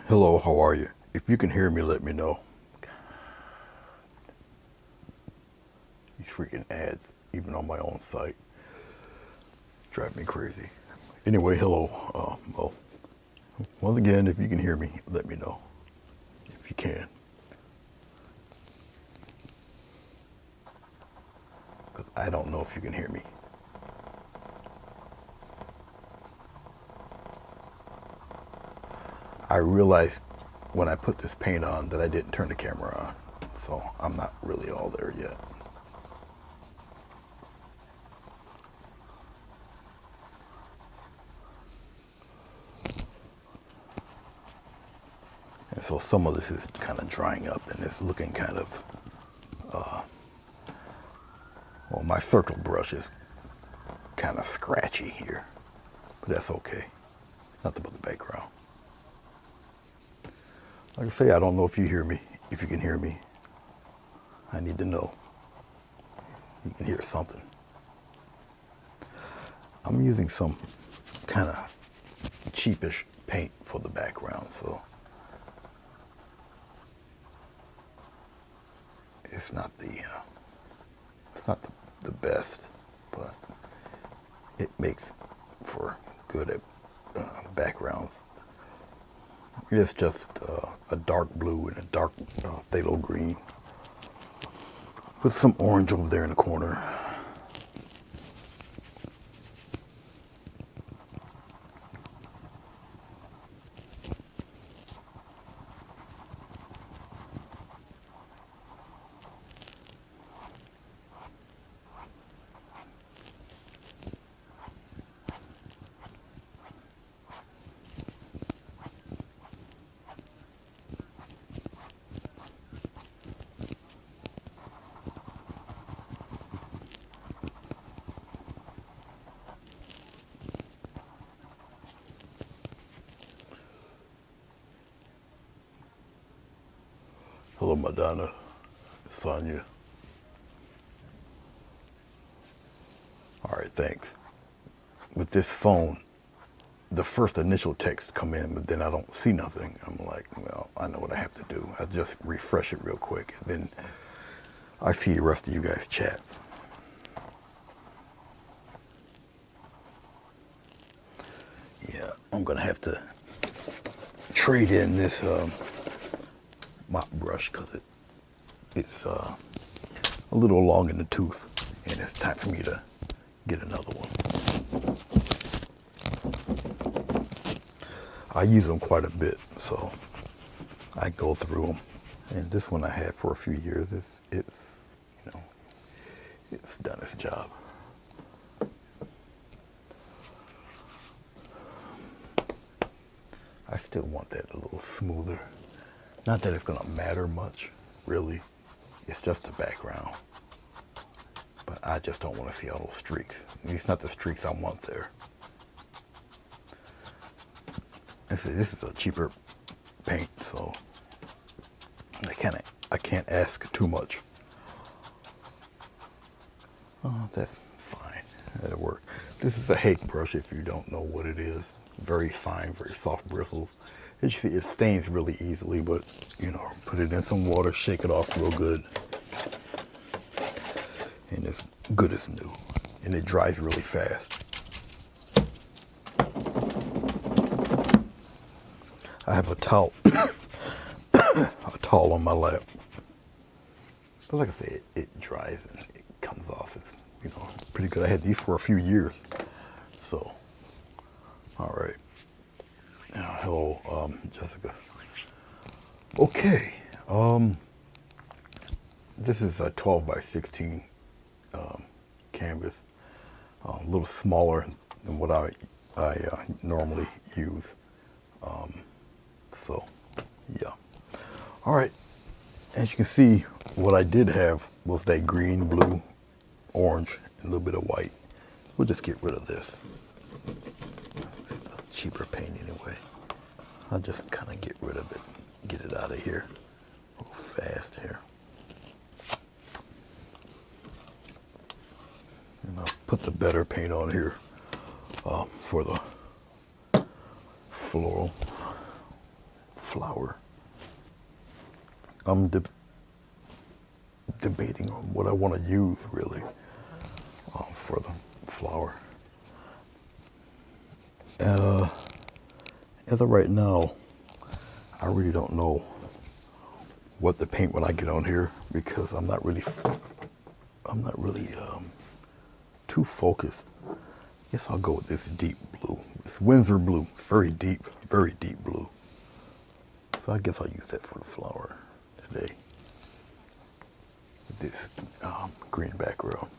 Hello, how are you? If you can hear me, let me know. These freaking ads, even on my own site, drive me crazy. Anyway, hello. Well, once again, if you can hear me, let me know. If you can. 'Cause I don't know if you can hear me. I realized when I put this paint on that I didn't turn the camera on. So I'm not really all there yet. And so some of this is kind of drying up and it's looking kind of, well, my circle brush is kind of scratchy here, but that's okay. It's nothing but the background. Like I say, I don't know if you hear me. If you can hear me, I need to know. You can hear something. I'm using some kind of cheapish paint for the background, so it's not the best, but it makes for good backgrounds. It's just a dark blue and a dark phthalo green with some orange over there in the corner. Hello, Madonna, Sonia. All right, thanks. With this phone, the first initial text come in, but then I don't see nothing. I'm like, well, I know what I have to do. I just refresh it real quick, and then I see the rest of you guys' chats. Yeah, I'm gonna have to trade in this mop brush because it's a little long in the tooth, and it's time for me to get another one. I use them quite a bit, so I go through them. And this one I had for a few years. It's you know, it's done its job. I still want that a little smoother. Not that it's gonna matter much, really. It's just the background. But I just don't want to see all those streaks. At least not the streaks I want there. And so this is a cheaper paint, so I can't ask too much. Oh, that's fine. That'll work. This is a Hake brush if you don't know what it is. Very fine, very soft bristles. As you see, it stains really easily, but put it in some water, shake it off real good. And it's good as new. And it dries really fast. I have a towel, a towel on my lap. But like I said, it dries and it comes off. It's, pretty good. I had these for a few years. So, all right. Hello, Jessica. Okay. This is a 12 by 16 canvas. A little smaller than what I normally use. So, yeah. All right. As you can see, what I did have was that green, blue, orange, and a little bit of white. We'll just get rid of this. It's a cheaper paint anyway. I'll just kind of get rid of it, get it out of here real fast here. And I'll put the better paint on here for the floral flower. I'm debating on what I want to use really for the flower. As of right now, I really don't know what to paint when I get on here because I'm not really too focused. I guess I'll go with this deep blue. It's Winsor blue. It's very deep blue. So I guess I'll use that for the flower today. With this green background.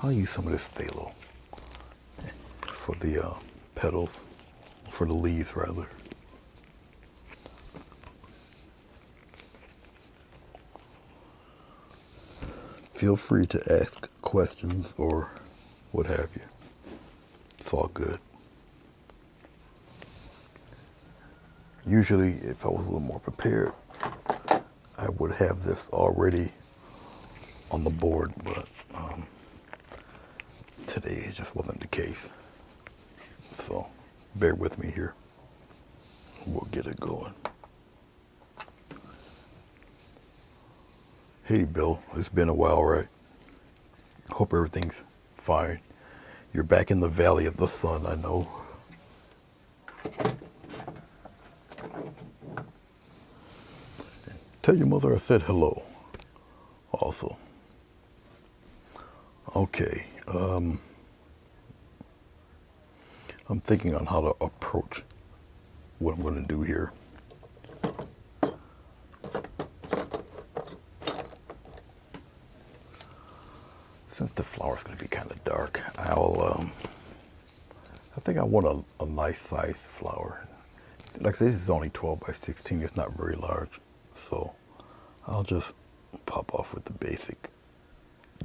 I'll use some of this phthalo for the petals, for the leaves rather. Feel free to ask questions or what have you. It's all good. Usually, if I was a little more prepared, I would have this already on the board, but today it just wasn't the case. So bear with me here. We'll get it going. Hey Bill, it's been a while, right? Hope everything's fine. You're back in the Valley of the Sun, I know. Tell your mother I said hello. Also. Okay. I'm thinking on how to approach what I'm going to do here. Since the flower's going to be kind of dark, I think I want a nice size flower. Like I said, this is only 12 by 16. It's not very large. So I'll just pop off with the basic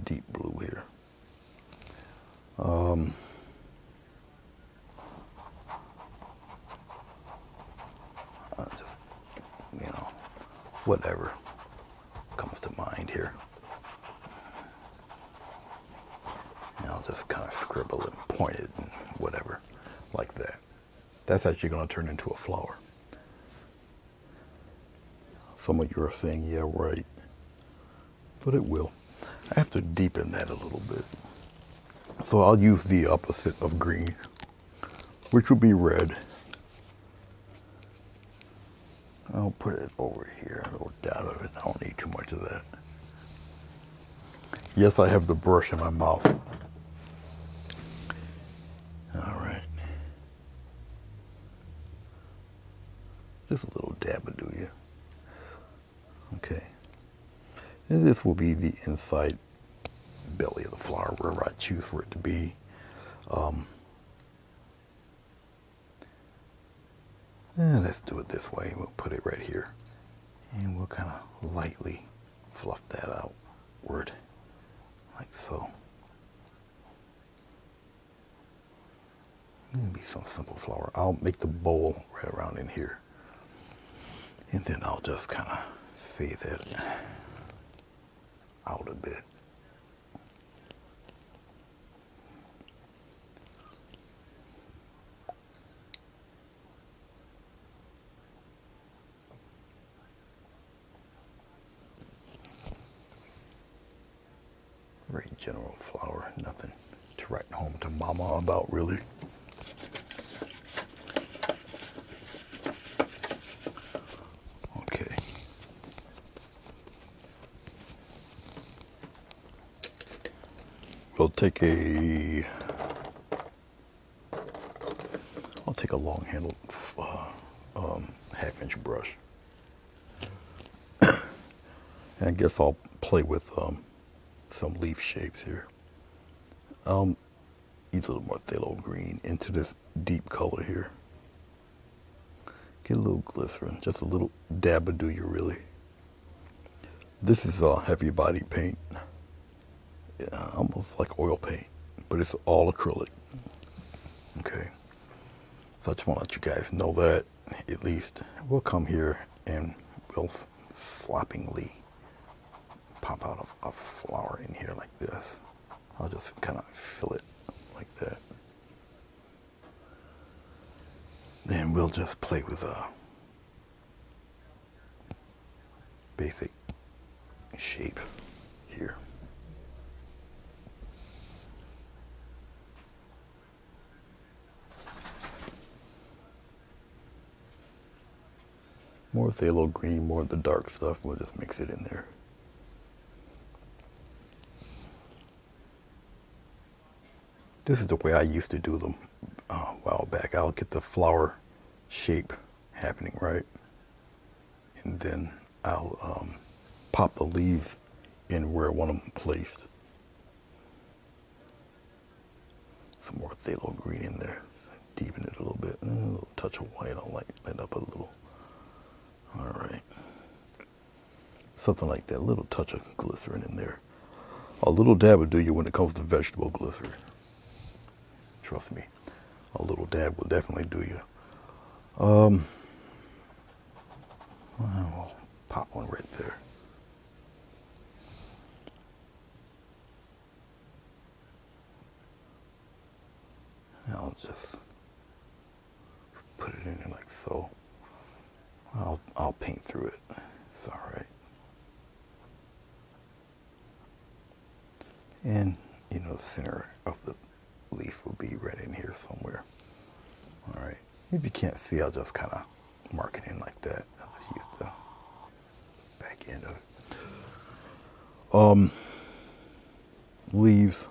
deep blue here. Just, whatever comes to mind here. And I'll just kind of scribble and point it and whatever, like that. That's actually going to turn into a flower. Some of you are saying, yeah, right. But it will. I have to deepen that a little bit. So I'll use the opposite of green, which will be red. I'll put it over here, a little dot of it. I don't need too much of that. Yes, I have the brush in my mouth. All right. Just a little dab will do you. Okay. And this will be the inside belly of the flower, wherever I choose for it to be. And let's do it this way. We'll put it right here. And we'll kind of lightly fluff that outward, like so. Maybe some simple flower. I'll make the bowl right around in here. And then I'll just kind of fade that out a bit. Very general flower, nothing to write home to mama about really. Okay. I'll take a long handled half-inch brush. And I guess I'll play with some leaf shapes here. Use a little more phthalo green into this deep color here. Get a little glycerin, just a little dab will do you really. This is a heavy body paint. Almost like oil paint, but it's all acrylic. Okay, so I just want to let you guys know that at least. We'll come here and we'll sloppily pop out a flower in here like this. I'll just kind of fill it like that. Then we'll just play with a basic shape here. More phthalo green, more of the dark stuff. We'll just mix it in there. This is the way I used to do them a while back. I'll get the flower shape happening, right? And then I'll pop the leaves in where I want them placed. Some more phthalo green in there. Deepen it a little bit. A little touch of white. I'll light it up a little. All right. Something like that. A little touch of glycerin in there. A little dab will do you when it comes to vegetable glycerin. Trust me. A little dab will definitely do you. I'll pop one right there. I'll just put it in there like so. I'll paint through it. It's all right. And you know, the center of the leaf will be right in here somewhere. All right. If you can't see, I'll just kind of mark it in like that. I'll just use the back end of it. Leaves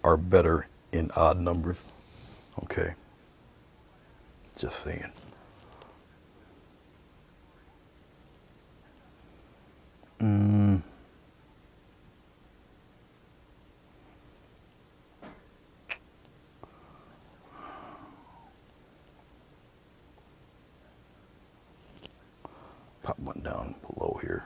are better in odd numbers. Okay. Just saying. Pop one down below here.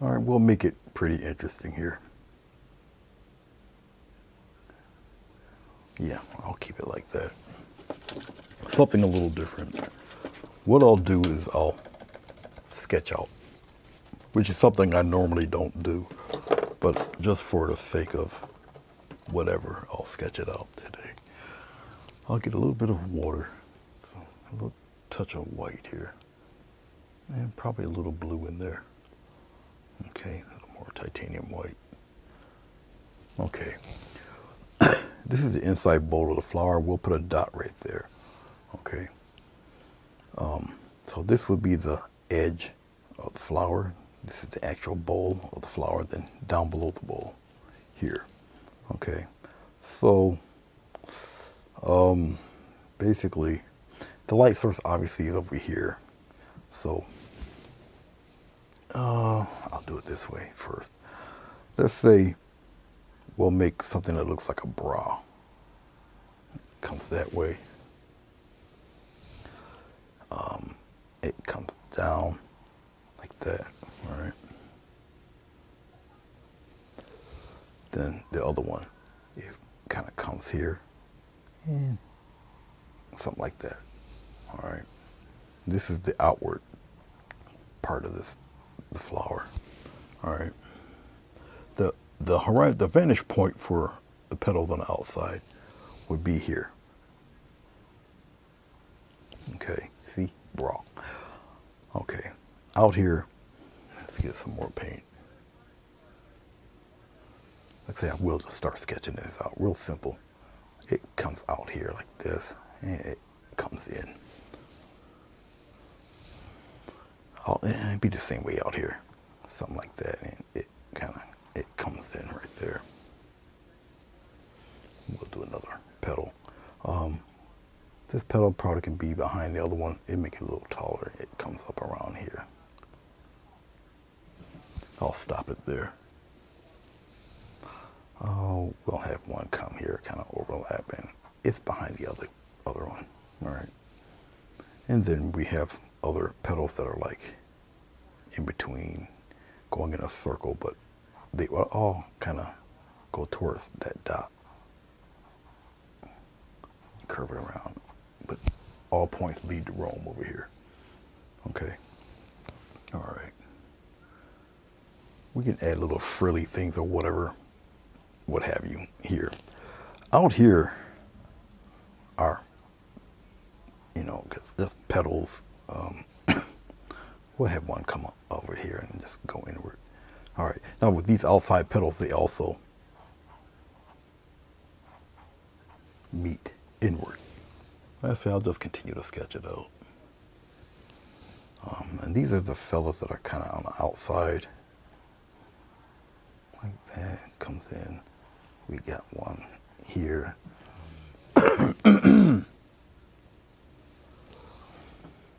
All right, we'll make it pretty interesting here. Yeah, I'll keep it like that. Something a little different. What I'll do is I'll sketch out, which is something I normally don't do, but just for the sake of whatever, I'll sketch it out today. I'll get a little bit of water, so a little touch of white here, and probably a little blue in there. Okay, a little more titanium white. Okay, this is the inside bowl of the flower. We'll put a dot right there. Okay, so this would be the edge of the flower. This is the actual bowl of the flower, then down below the bowl here. Okay, so basically the light source obviously is over here. So I'll do it this way first. Let's say we'll make something that looks like a bra. Comes that way. It comes down like that, all right? Then the other one is kind of comes here and something like that, all right? This is the outward part of the flower, all right? The vantage point for the petals on the outside would be here. Okay, see, bra. Okay, out here, let's get some more paint. Like I say, I will just start sketching this out real simple. It comes out here like this, and it comes in. It'd be the same way out here, something like that, and it comes in right there. We'll do another petal. This petal probably can be behind the other one. It make it a little taller. It comes up around here. I'll stop it there. We'll have one come here, kind of overlapping. It's behind the other one, all right? And then we have other petals that are like in between, going in a circle, but they will all kind of go towards that dot. Curve it around, but all points lead to Rome over here. Okay, all right. We can add little frilly things or whatever, what have you here. Out here are, you know, because just petals. We'll have one come up over here and just go inward. All right. Now with these outside petals, they also meet inward. I say I'll just continue to sketch it out. And these are the fellows that are kind of on the outside. Like that comes in. We got one here.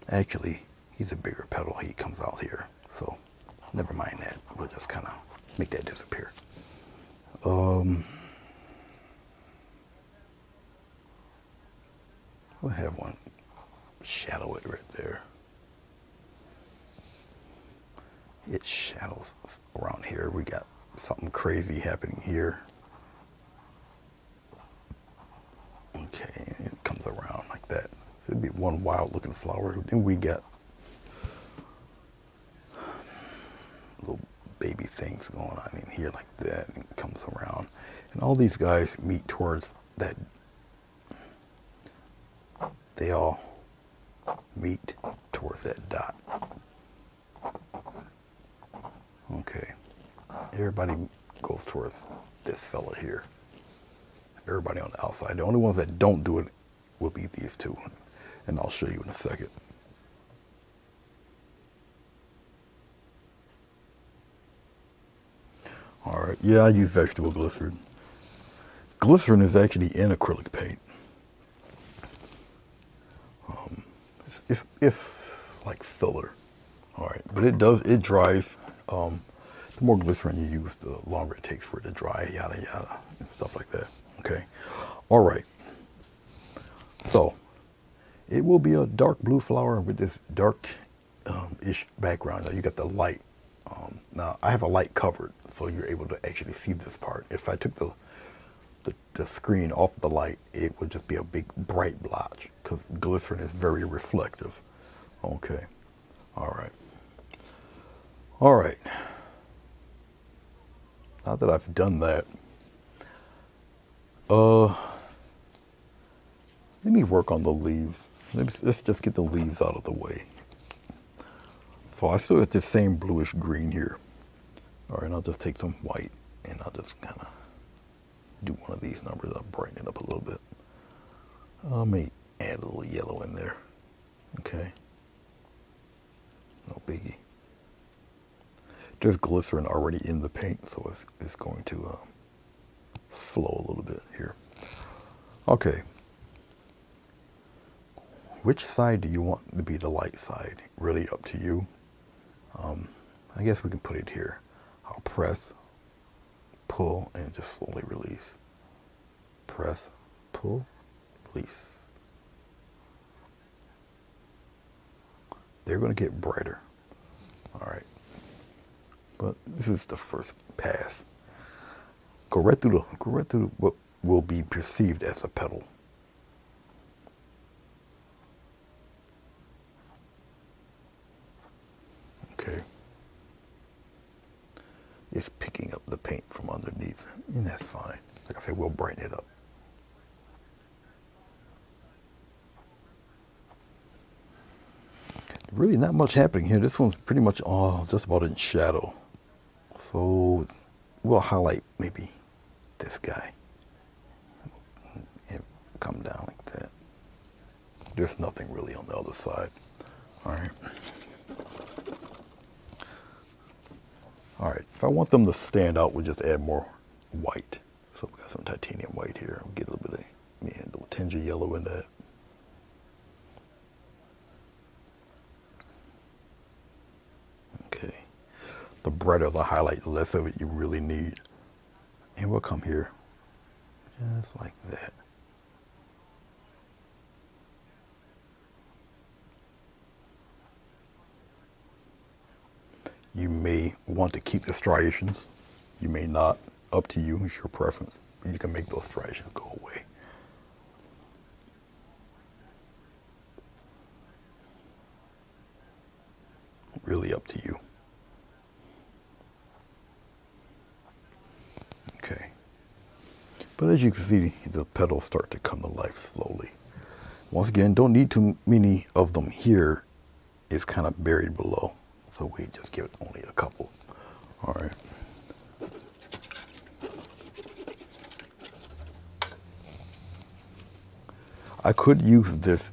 Actually, he's a bigger petal. He comes out here. So never mind that. We'll just kind of make that disappear. We'll have one shadow it right there. It shadows around here. We got something crazy happening here. Okay, it comes around like that. So it'd be one wild looking flower. Then we got little baby things going on in here like that, and it comes around. And all these guys meet towards that. They all meet towards that dot. Okay. Everybody goes towards this fella here. Everybody on the outside. The only ones that don't do it will be these two. And I'll show you in a second. All right. Yeah, I use vegetable glycerin. Glycerin is actually in acrylic paint. It's like filler. All right. But it dries. The more glycerin you use, the longer it takes for it to dry, yada, yada, and stuff like that. Okay. All right. So it will be a dark blue flower with this dark-ish background. Now you got the light. Now I have a light covered, so you're able to actually see this part. If I took the screen off the light, it would just be a big bright blotch because glycerin is very reflective. Okay. All right. All right. Now that I've done that, let me work on the leaves. Let's just get the leaves out of the way. So I still got this same bluish green here. All right, I'll just take some white and I'll just kind of do one of these numbers. I'll brighten it up a little bit. I may add a little yellow in there. Okay. No biggie. There's glycerin already in the paint, so it's going to flow a little bit here. Okay. Which side do you want to be the light side? Really up to you. I guess we can put it here. I'll press, pull, and just slowly release. Press, pull, release. They're going to get brighter. All right. But this is the first pass. Go right through what will be perceived as a petal. Okay. It's picking up the paint from underneath, and that's fine. Like I said, we'll brighten it up. Really not much happening here. This one's pretty much all just about in shadow. So we'll highlight maybe this guy. And come down like that. There's nothing really on the other side. All right. All right, if I want them to stand out, we'll just add more white. So we got some titanium white here. We'll get a little bit of, a little tinge of yellow in that. Okay. The brighter the highlight, the less of it you really need. And we'll come here, just like that. You may want to keep the striations. You may not. Up to you. It's your preference. You can make those striations go away. Really up to you. But as you can see, the petals start to come to life slowly. Once again, don't need too many of them here. It's kind of buried below, so we just give it only a couple. All right. I could use this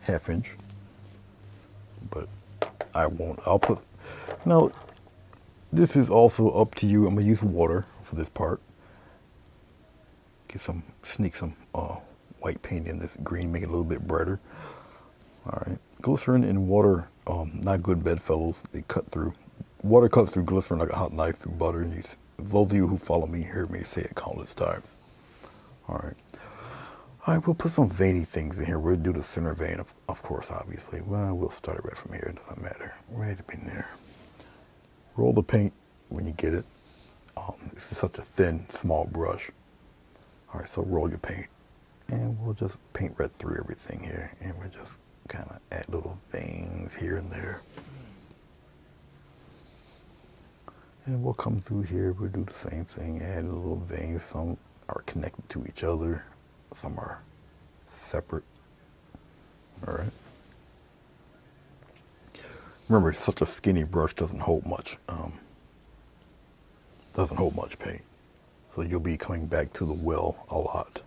half inch, but I won't. I'll put, now this is also up to you. I'm gonna use water for this part. Sneak some white paint in this green, make it a little bit brighter. All right, glycerin and water, not good bedfellows. They cut through. Water cuts through glycerin like a hot knife through butter. Those of you who follow me hear me say it countless times. All right. All right, we'll put some veiny things in here. We'll do the center vein, of course, obviously. Well, we'll start it right from here. It doesn't matter. Right up in there. Roll the paint when you get it. This is such a thin, small brush. All right, so roll your paint. And we'll just paint right through everything here. And we'll just kind of add little veins here and there. And we'll come through here. We'll do the same thing. Add little veins. Some are connected to each other. Some are separate. All right. Remember, such a skinny brush doesn't hold much. Doesn't hold much paint, so you'll be coming back to the well a lot.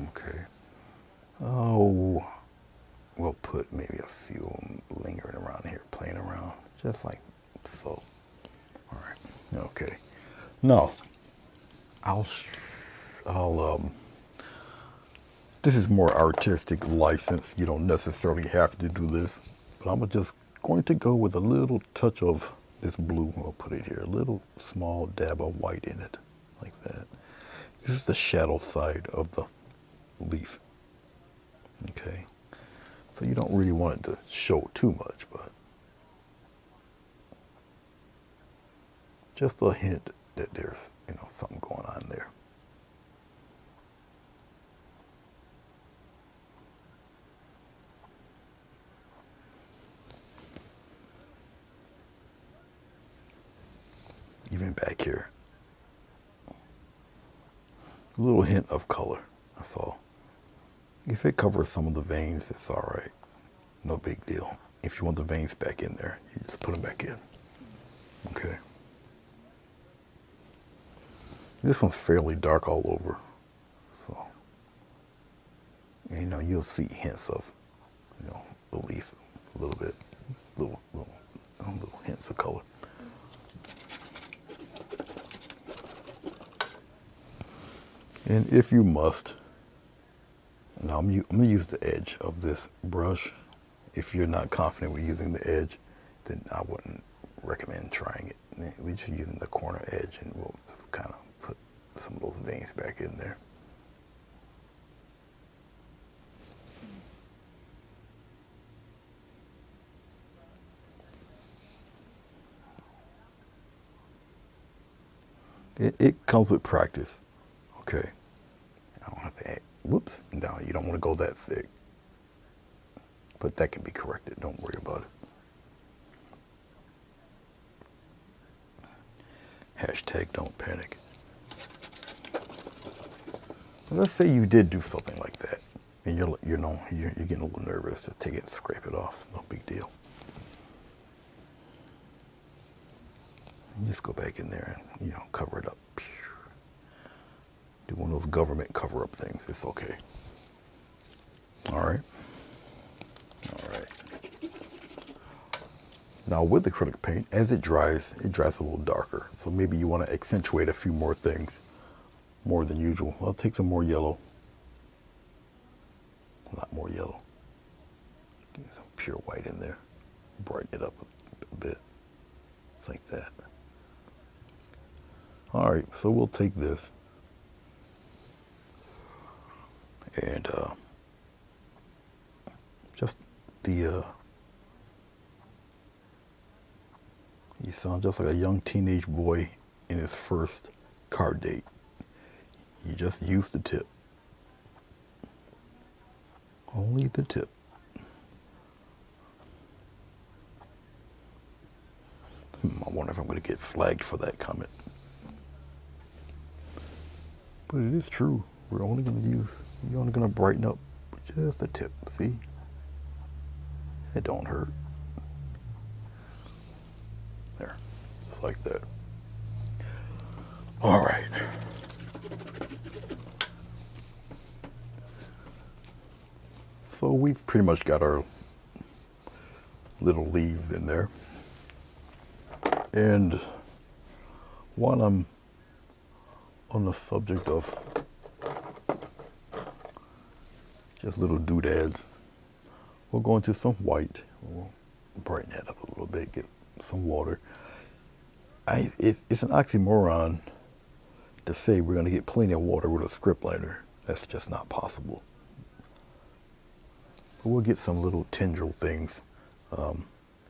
Okay. Oh, we'll put maybe a few lingering around here, playing around, just like so. All right. Okay. Now, this is more artistic license. You don't necessarily have to do this, but I'm just going to go with a little touch of this blue. I'll put it here, a little small dab of white in it, like that. This is the shadow side of the leaf. Okay, so you don't really want it to show too much, but just a hint that there's, something going on there. Even back here, a little hint of color, that's all. If it covers some of the veins, it's all right. No big deal. If you want the veins back in there, you just put them back in. Okay. This one's fairly dark all over, so you'll see hints of, the leaf a little bit, little hints of color. And if you must, now I'm going to use the edge of this brush. If you're not confident with using the edge, then I wouldn't recommend trying it. We're just using the corner edge, and we'll kind of put some of those veins back in there. It comes with practice. Okay. I don't have to add, whoops, no, you don't want to go that thick. But that can be corrected, don't worry about it. Hashtag don't panic. Let's say you did do something like that, and you're getting a little nervous. Just take it and scrape it off, no big deal. And just go back in there and, cover it up. Do one of those government cover-up things. It's okay. All right. All right. Now with acrylic paint, as it dries a little darker. So maybe you want to accentuate a few more things, more than usual. I'll take some more yellow. A lot more yellow. Get some pure white in there. Brighten it up a bit. It's like that. All right, so we'll take this. And just the You sound just like a young teenage boy in his first car date. You just used the tip. Only the tip. I wonder if I'm going to get flagged for that comment. But it is true. We're only going to brighten up just the tip. See? It don't hurt. There. Just like that. All right. So we've pretty much got our little leaves in there. And while I'm on the subject of just little doodads, we'll go into some white. We'll brighten that up a little bit, get some water. It's an oxymoron to say we're going to get plenty of water with a script liner. That's just not possible. But we'll get some little tendril things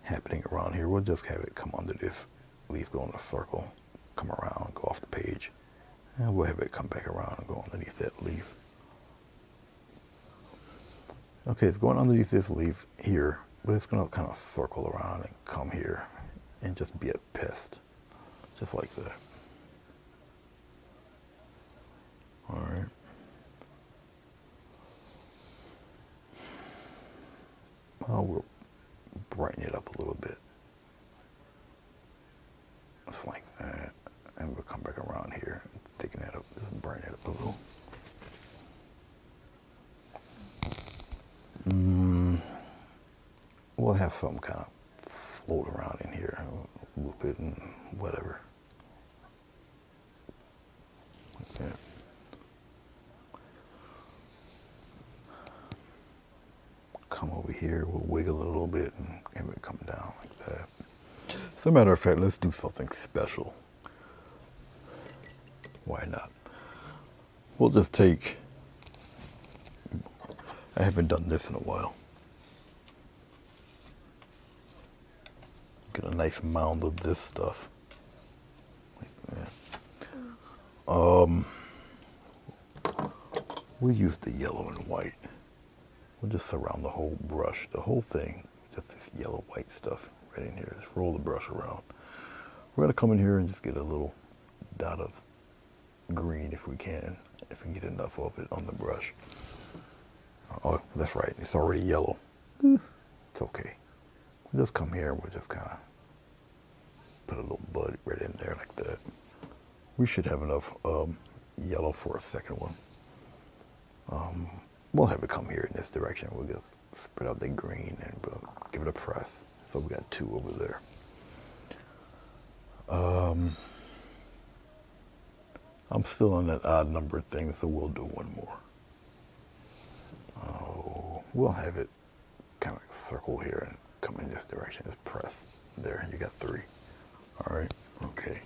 happening around here. We'll just have it come under this leaf, go in a circle, come around, go off the page, and we'll have it come back around and go underneath that leaf. Okay, it's going underneath this leaf here, but it's going to kind of circle around and come here and just be a pest, just like that. All right. Now we'll brighten it up a little bit. Just like that. And we'll come back around here and thicken that up, just brighten it up a little. We'll have some kind of float around in here, loop it and whatever. Like that. Come over here, we'll wiggle it a little bit and have it come down like that. As a matter of fact, let's do something special. Why not? We'll just take, I haven't done this in a while. Get a nice mound of this stuff. Like that. We use the yellow and white. We'll just surround the whole brush, the whole thing, just this yellow white stuff right in here. Just roll the brush around. We're gonna come in here and just get a little dot of green if we can get enough of it on the brush. Oh, that's right, it's already yellow. It's okay. We'll just come here and we'll just kind of put a little bud right in there like that. We should have enough yellow for a second one. We'll have it come here in this direction. We'll just spread out the green and we'll give it a press. So we got two over there. I'm still on that odd number thing, so we'll do one more. We'll have it kind of circle here and come in this direction. Just press. There, you got three. All right, okay.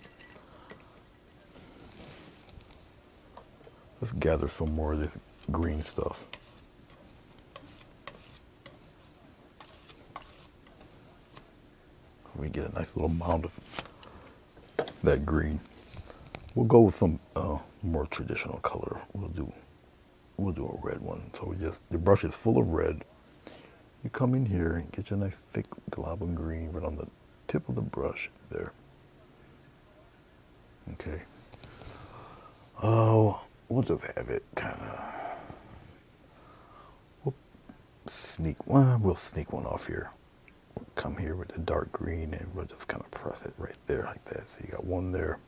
Let's gather some more of this green stuff. We get a nice little mound of that green. We'll go with some more traditional color. We'll do a red one. So the brush is full of red. You come in here and get your nice thick glob of green right on the tip of the brush there. Okay. We'll just have it kind of. We'll sneak one off here. We'll come here with the dark green and we'll just kind of press it right there like that. So you got one there.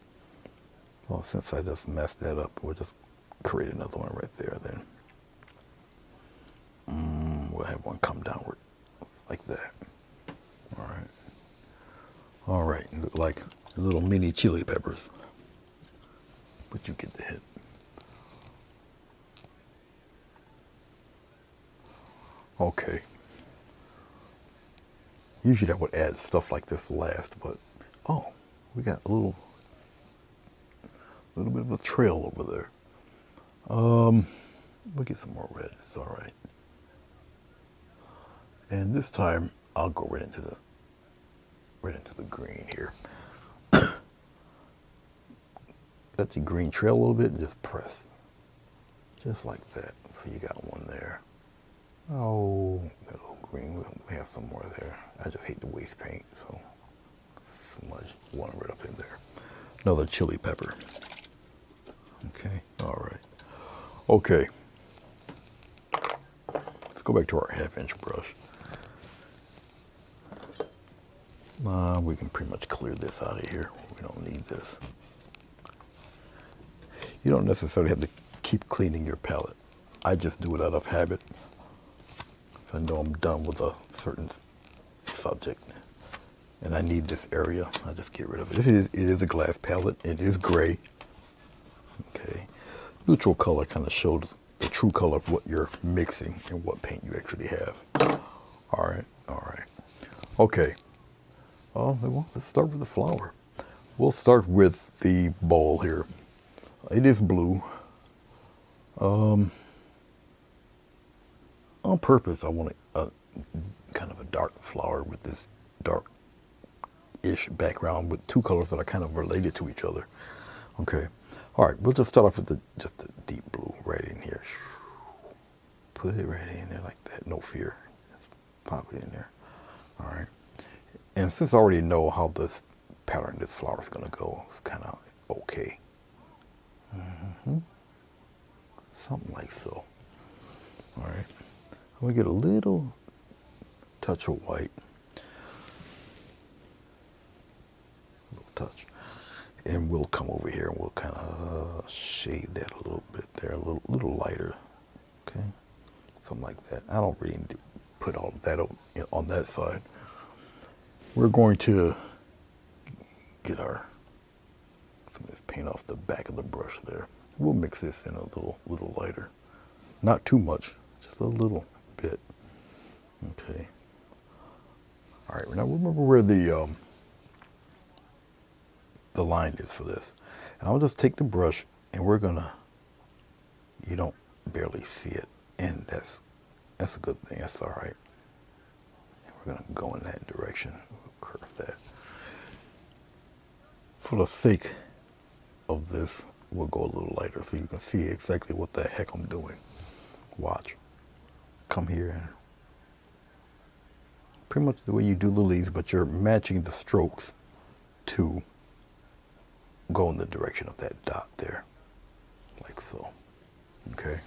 Well, since I just messed that up, we'll just create another one right there then. We'll have one come downward like that. All right. All right, look like little mini chili peppers. But you get the hint. Okay. Usually I would add stuff like this last, but we got a little bit of a trail over there. We'll get some more red. It's all right. And this time I'll go right right into the green here. Let the green trail a little bit and just press. Just like that. So you got one there. Oh, that little green. We have some more there. I just hate the waste paint, so smudge one right up in there. Another chili pepper. Okay, all right. Okay. Let's go back to our 1/2" brush. We can pretty much clear this out of here. We don't need this. You don't necessarily have to keep cleaning your palette. I just do it out of habit. If I know I'm done with a certain subject and I need this area, I just get rid of it. It is a glass palette. It is gray. Okay. Neutral color kind of shows the true color of what you're mixing and what paint you actually have. All right. All right. Okay. Well, let's start with the flower. We'll start with the bowl here. It is blue. On purpose, I want a kind of a dark flower with this dark-ish background with two colors that are kind of related to each other. Okay. All right, we'll just start off with just the deep blue right in here. Put it right in there like that, no fear. Just pop it in there. All right. And since I already know how this pattern, this flower is gonna go, it's kind of okay. Something like so. All right. I'm gonna get a little touch of white. A little touch. And we'll come over here and we'll kind of shade that a little bit there, a little lighter. Okay. Something like that. I don't really need to put all of that on that side. We're going to get some of this paint off the back of the brush there. We'll mix this in a little lighter. Not too much, just a little bit. Okay. All right, now remember where the line is for this. And I'll just take the brush and we're gonna, you don't barely see it. And that's a good thing, that's all right. And we're gonna go in that direction, we'll curve that. For the sake of this, we'll go a little lighter so you can see exactly what the heck I'm doing. Watch. Come here and pretty much the way you do the leaves, but you're matching the strokes to go in the direction of that dot there, like so. Okay.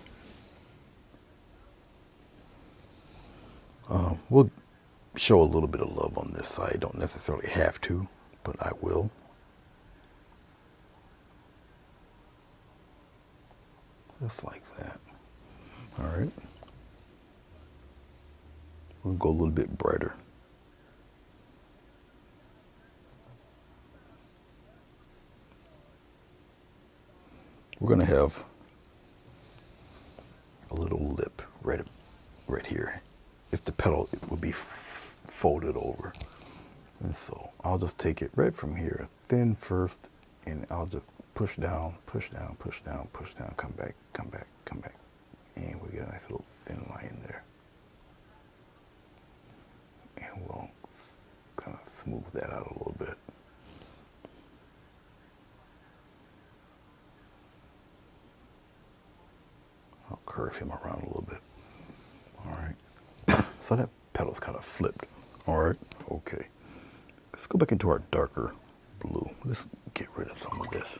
We'll show a little bit of love on this side. Don't necessarily have to, but I will. Just like that. All right. We'll go a little bit brighter. We're going to have a little lip right here. If the petal, it would be folded over. And so I'll just take it right from here, thin first, and I'll just push down, push down, push down, push down, come back, come back, come back. And we get a nice little thin line there. And we'll kind of smooth that out a little bit. I'll curve him around a little bit. All right. So that petal's kind of flipped. All right. Okay. Let's go back into our darker blue. Let's get rid of some of this.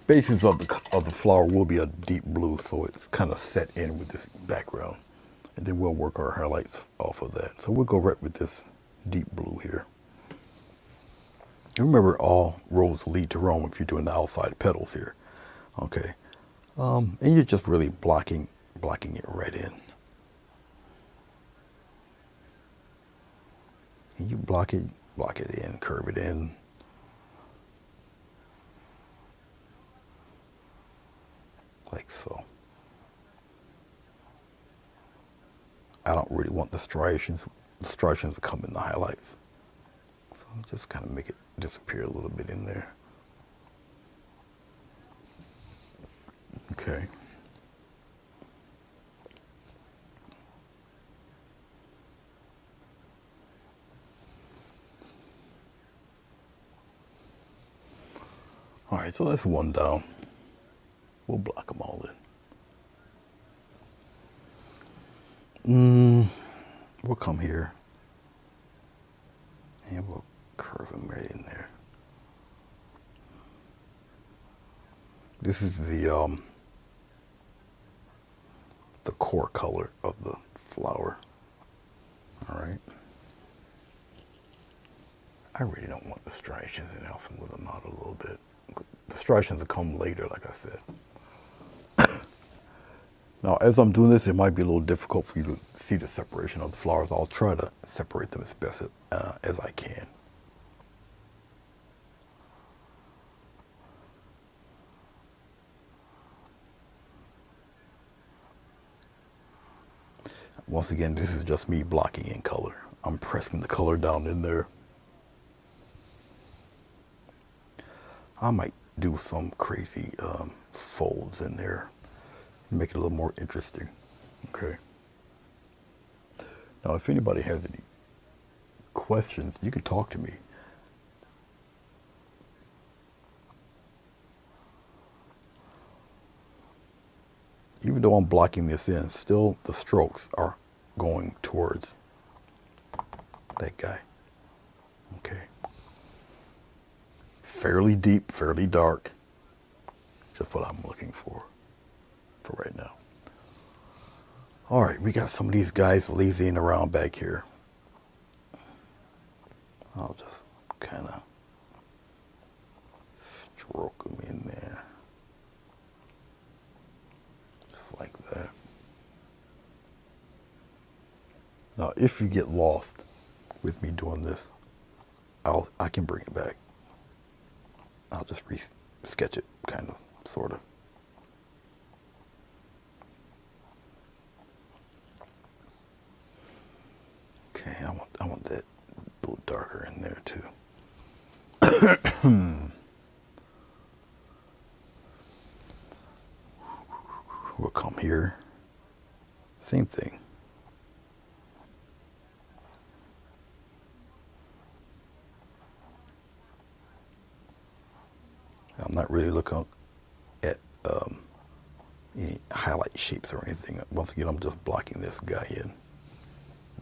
Basis of the flower will be a deep blue, so it's kind of set in with this background. And then we'll work our highlights off of that. So we'll go right with this deep blue here. And remember, all roads lead to Rome if you're doing the outside petals here. Okay. And you're just really blocking it right in. And you block it in, curve it in. Like so. I don't really want the striations to come in the highlights. So just kind of make it disappear a little bit in there. Okay. All right, so that's one down. We'll block them all in. We'll come here and we'll curve them right in there. This is the core color of the flower. All right. I really don't want the striations, and I'll smooth them out a little bit. The striations will come later, like I said. Now, as I'm doing this, it might be a little difficult for you to see the separation of the flowers. I'll try to separate them as best as I can. Once again, this is just me blocking in color. I'm pressing the color down in there. I might do some crazy folds in there, make it a little more interesting. Okay. Now, if anybody has any questions, you can talk to me. Even though I'm blocking this in, still the strokes are going towards that guy. Okay. Fairly deep, fairly dark. Just what I'm looking for right now. All right, we got some of these guys lazying around back here. I'll just kind of stroke them in there. Just like that. Now, if you get lost with me doing this, I can bring it back. I'll just sketch it, kind of, sort of. Okay, I want that a little darker in there too. We'll come here. Same thing. I'm not really looking at any highlight shapes or anything. Once again, I'm just blocking this guy in.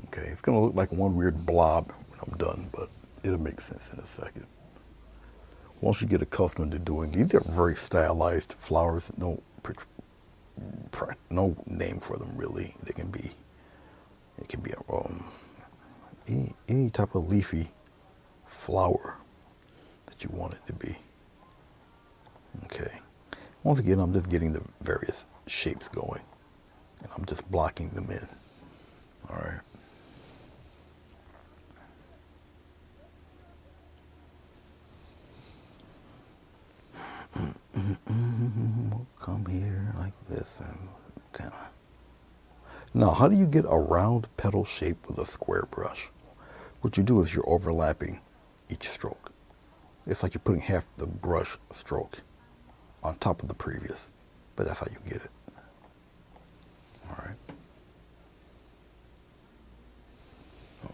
Okay, it's going to look like one weird blob when I'm done, but it'll make sense in a second. Once you get accustomed to doing these, are very stylized flowers. No name for them really. It can be any type of leafy flower that you want it to be. Okay. Once again, I'm just getting the various shapes going, and I'm just blocking them in. All right. We'll come here like this and kind of. Now, how do you get a round petal shape with a square brush? What you do is you're overlapping each stroke. It's like you're putting half the brush stroke on top of the previous, but that's how you get it. All right.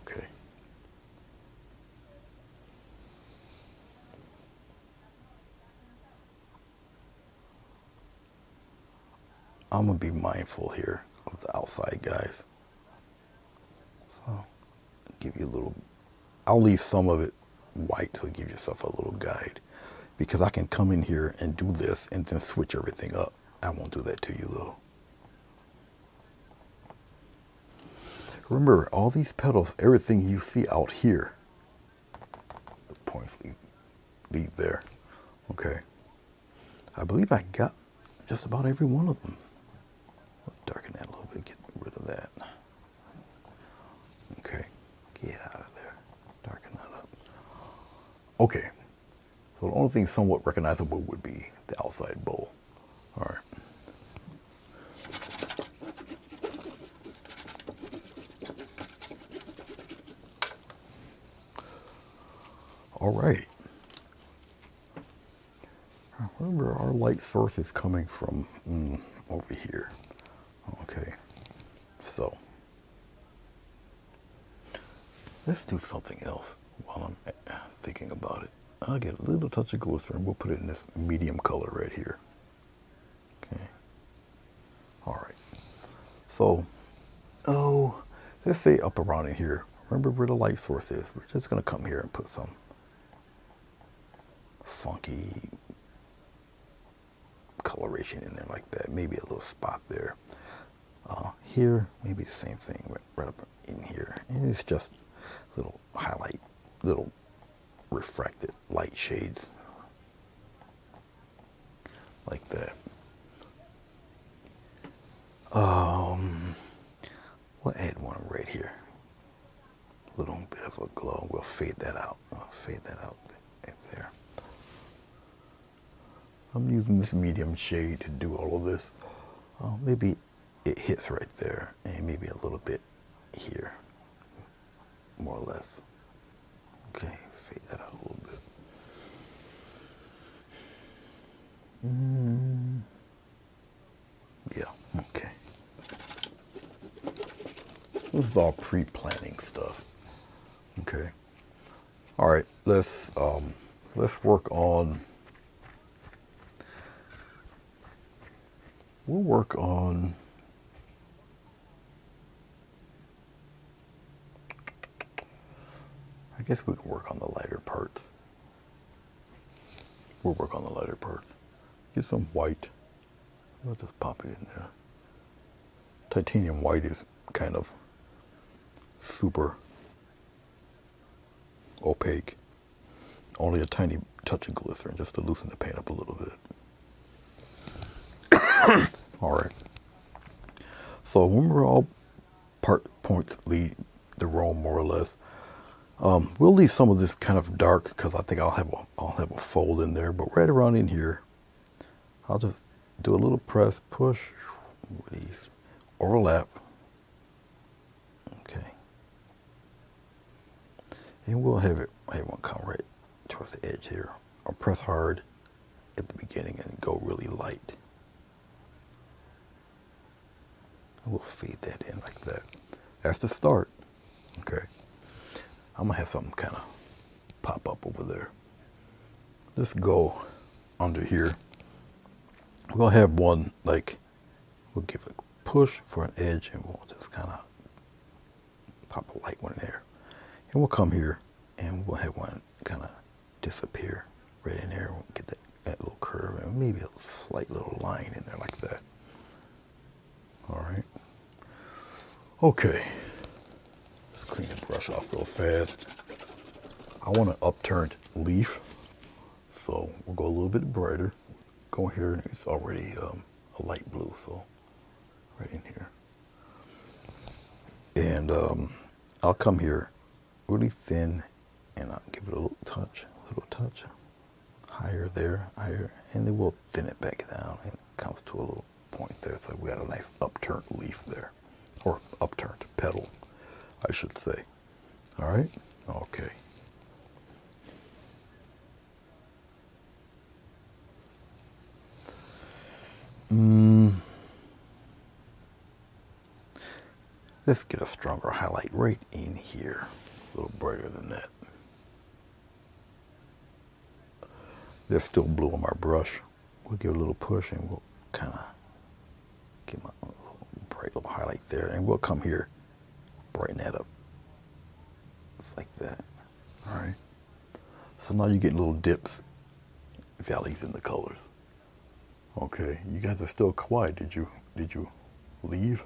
Okay. I'm gonna be mindful here of the outside guys. So, give you a little, I'll leave some of it white to give yourself a little guide, because I can come in here and do this and then switch everything up. I won't do that to you though. Remember, all these petals, everything you see out here, the points leave there. Okay. I believe I got just about every one of them. I'll darken that a little bit, get rid of that. Okay, get out of there. Darken that up. Okay, so the only thing somewhat recognizable would be the outside bowl. All right. All right. Remember, our light source is coming from over here. Okay, so let's do something else while I'm thinking about it. I'll get a little touch of glycerin. We'll put it in this medium color right here. Okay. All right. So, oh, let's say up around in here. Remember where the light source is. We're just going to come here and put some funky coloration in there like that. Maybe a little spot there. Here, maybe the same thing right up in here. And it's just little highlight, little refracted light shades like that. We'll add one right here. A little bit of a glow. We'll fade that out. Fade that out right there. I'm using this medium shade to do all of this. Maybe it hits right there, and maybe a little bit here, more or less. Okay, fade that out a little bit. Yeah, okay. This is all pre-planning stuff. Okay. All right, let's work on. We'll work on. I guess we can work on the lighter parts. We'll work on the lighter parts. Get some white. We'll just pop it in there. Titanium white is kind of super opaque. Only a tiny touch of glycerin just to loosen the paint up a little bit. All right. So when we're all points lead the roam more or less, we'll leave some of this kind of dark because I think I'll have a fold in there. But right around in here, I'll just do a little press, push with these, overlap. Okay. And we'll have one come right towards the edge here. I'll press hard at the beginning and go really light. And we'll feed that in like that. That's the start. Okay. I'm gonna have something kind of pop up over there. Let's go under here. We're gonna have one like, we'll give a push for an edge and we'll just kind of pop a light one in there. And we'll come here and we'll have one kind of disappear right in there. We'll get that little curve and maybe a slight little line in there like that. All right. Okay. Let's clean the brush off real fast. I want an upturned leaf, so we'll go a little bit brighter. Go here, and it's already a light blue, so right in here. And I'll come here really thin, and I'll give it a little touch, higher there, higher, and then we'll thin it back down, and it comes to a little point there. So we got a nice upturned leaf there, or upturned petal, I should say. All right, okay. Let's get a stronger highlight right in here, a little brighter than that. There's still blue on my brush. We'll give it a little push and we'll kind of give my little bright little highlight there, and we'll come here, brighten that up. It's like that. All right. So now you're getting little dips, valleys in the colors. Okay, you guys are still quiet. Did you leave?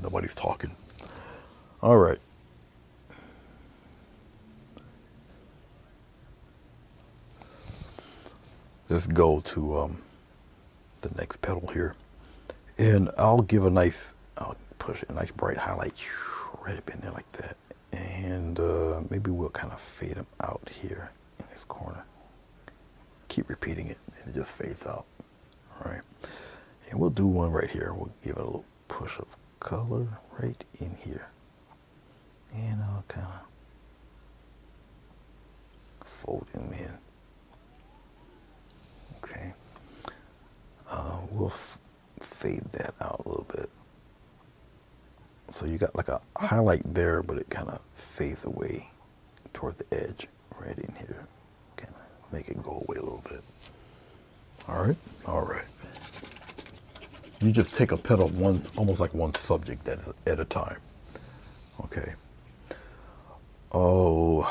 Nobody's talking. All right. Let's go to the next petal here, and I'll push a nice bright highlight right up in there like that, and maybe we'll kind of fade them out here in this corner. Keep repeating it, and it just fades out. All right, and we'll do one right here. We'll give it a little push of color right in here, and I'll kind of fold them in. Okay, we'll fade that out a little bit. So you got like a highlight there, but it kind of fades away toward the edge right in here. Kind of make it go away a little bit. All right, all right. You just take a petal one, almost like one subject at a time. Okay. Oh,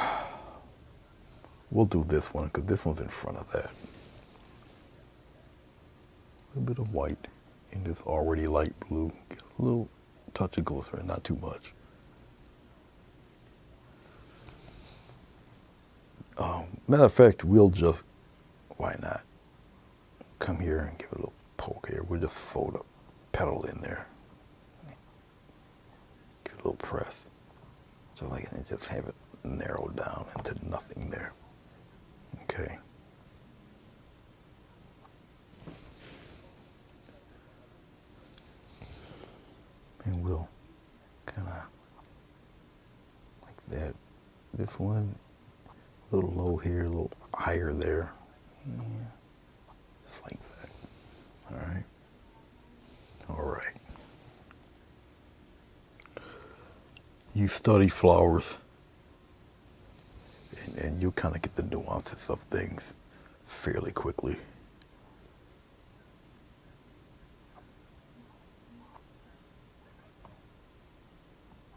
we'll do this one because this one's in front of that. A little bit of white in this already light blue. Get a little touch of glycerin, not too much. Matter of fact, we'll just, why not, come here and give it a little poke here. We'll just fold a petal in there. Give it a little press. Just like it, and just have it narrow down into nothing there. Okay. And we'll kind of like that. This one, a little low here, a little higher there. Yeah, just like that. All right. All right. You study flowers, and you kind of get the nuances of things fairly quickly.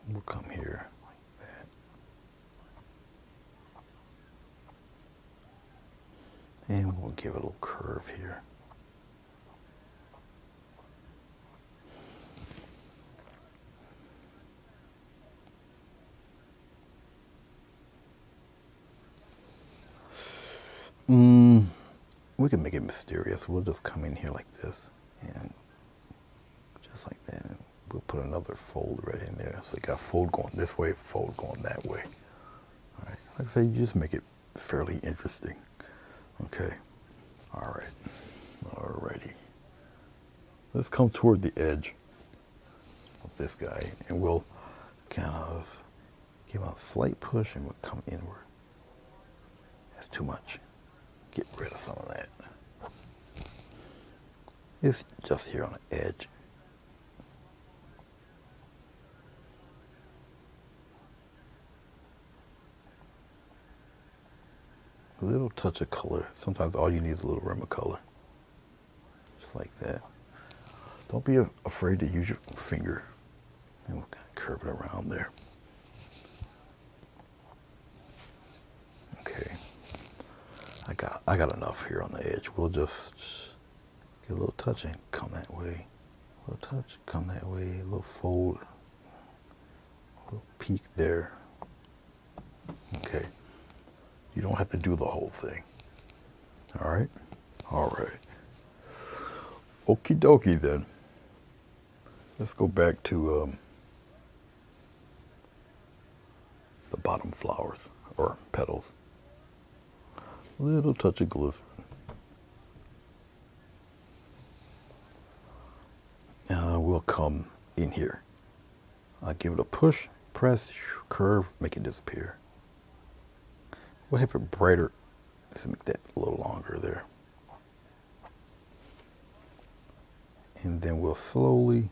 We'll come here like that. And we'll give it a little curve here. We can make it mysterious. We'll just come in here like this and just like that. And we'll put another fold right in there. So you got a fold going this way, fold going that way. All right. Like I say, you just make it fairly interesting. Okay. All right. All righty. Let's come toward the edge of this guy, and we'll kind of give him a slight push, and we'll come inward. That's too much. Get rid of some of that. It's just here on the edge. A little touch of color. Sometimes all you need is a little rim of color. Just like that. Don't be afraid to use your finger. And we'll kind of curve it around there. Okay. I got enough here on the edge. We'll just get a little touch and come that way. A little touch, come that way. A little fold. A little peak there. Okay. You don't have to do the whole thing. All right? All right. Okie dokie then. Let's go back to the bottom flowers or petals. A little touch of glycerin. We'll come in here. I'll give it a push, press, curve, make it disappear. We'll have it brighter. Let's make that a little longer there. And then we'll slowly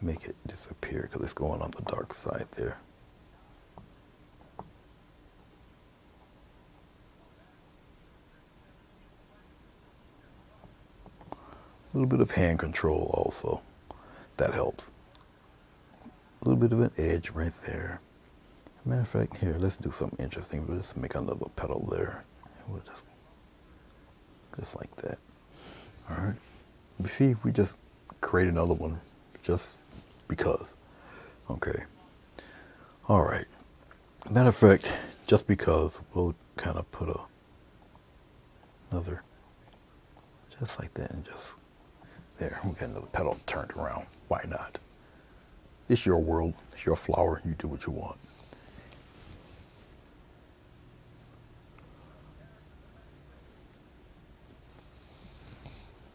make it disappear because it's going on the dark side there. A little bit of hand control also. That helps. A little bit of an edge right there. Matter of fact, here, let's do something interesting. We'll just make another petal there. And we'll just like that. All right. You see, we just create another one just because. Okay. All right. Matter of fact, just because, we'll kind of put another, just like that, and just there. We got another petal turned around. Why not? It's your world. It's your flower. You do what you want.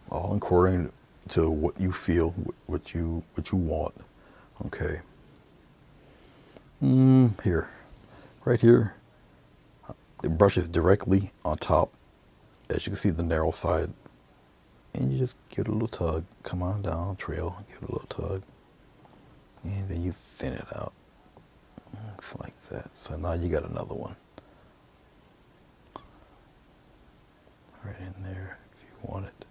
All according to what you feel, what you want. Okay. Here, right here, the brush is directly on top. As you can see, the narrow side, and you just give it a little tug. Come on down, trail, give it a little tug, and then you thin it out. It's like that. So now you got another one. right in there if you want it.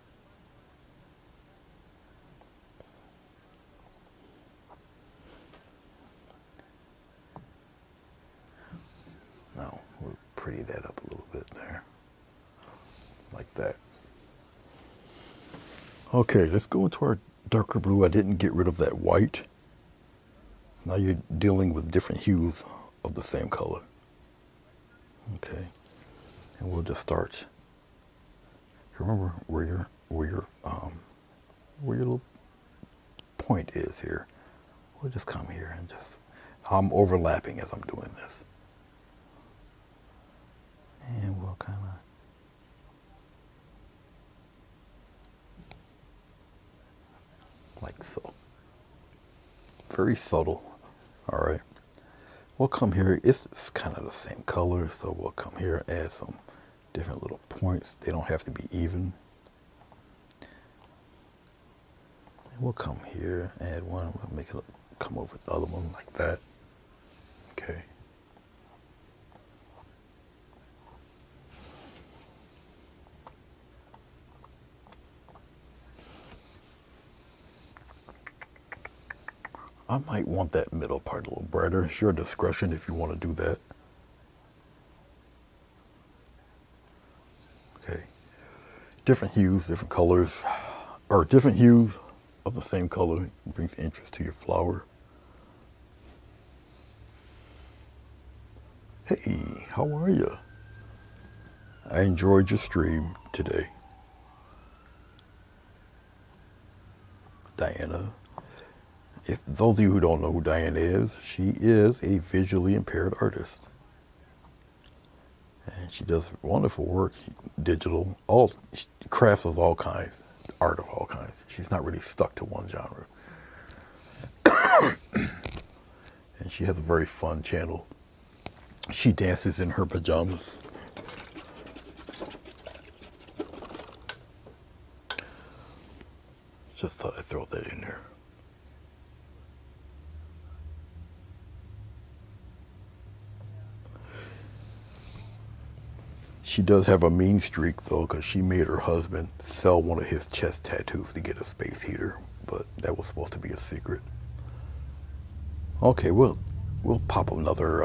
Now we'll pretty that up a little bit there, like that. Okay, let's go into our darker blue. I didn't get rid of that white. Now you're dealing with different hues of the same color. Okay, and we'll just start. Remember where your little point is here. We'll just come here and just, I'm overlapping as I'm doing this. And we'll kind of, like so. Very subtle. All right. We'll come here. It's kind of the same color, so we'll come here and add some different little points. They don't have to be even. And we'll come here, add one. We'll make it come over the other one like that. Okay. I might want that middle part a little brighter. It's your discretion if you want to do that. Okay. Different hues, different colors, or different hues of the same color brings interest to your flower. Hey, how are you? I enjoyed your stream today. Diana. If those of you who don't know who Diana is, she is a visually impaired artist. And she does wonderful work, digital, all crafts of all kinds, art of all kinds. She's not really stuck to one genre. And she has a very fun channel. She dances in her pajamas. Just thought I'd throw that in there. She does have a mean streak though, because she made her husband sell one of his chest tattoos to get a space heater, but that was supposed to be a secret. Okay, we'll pop another.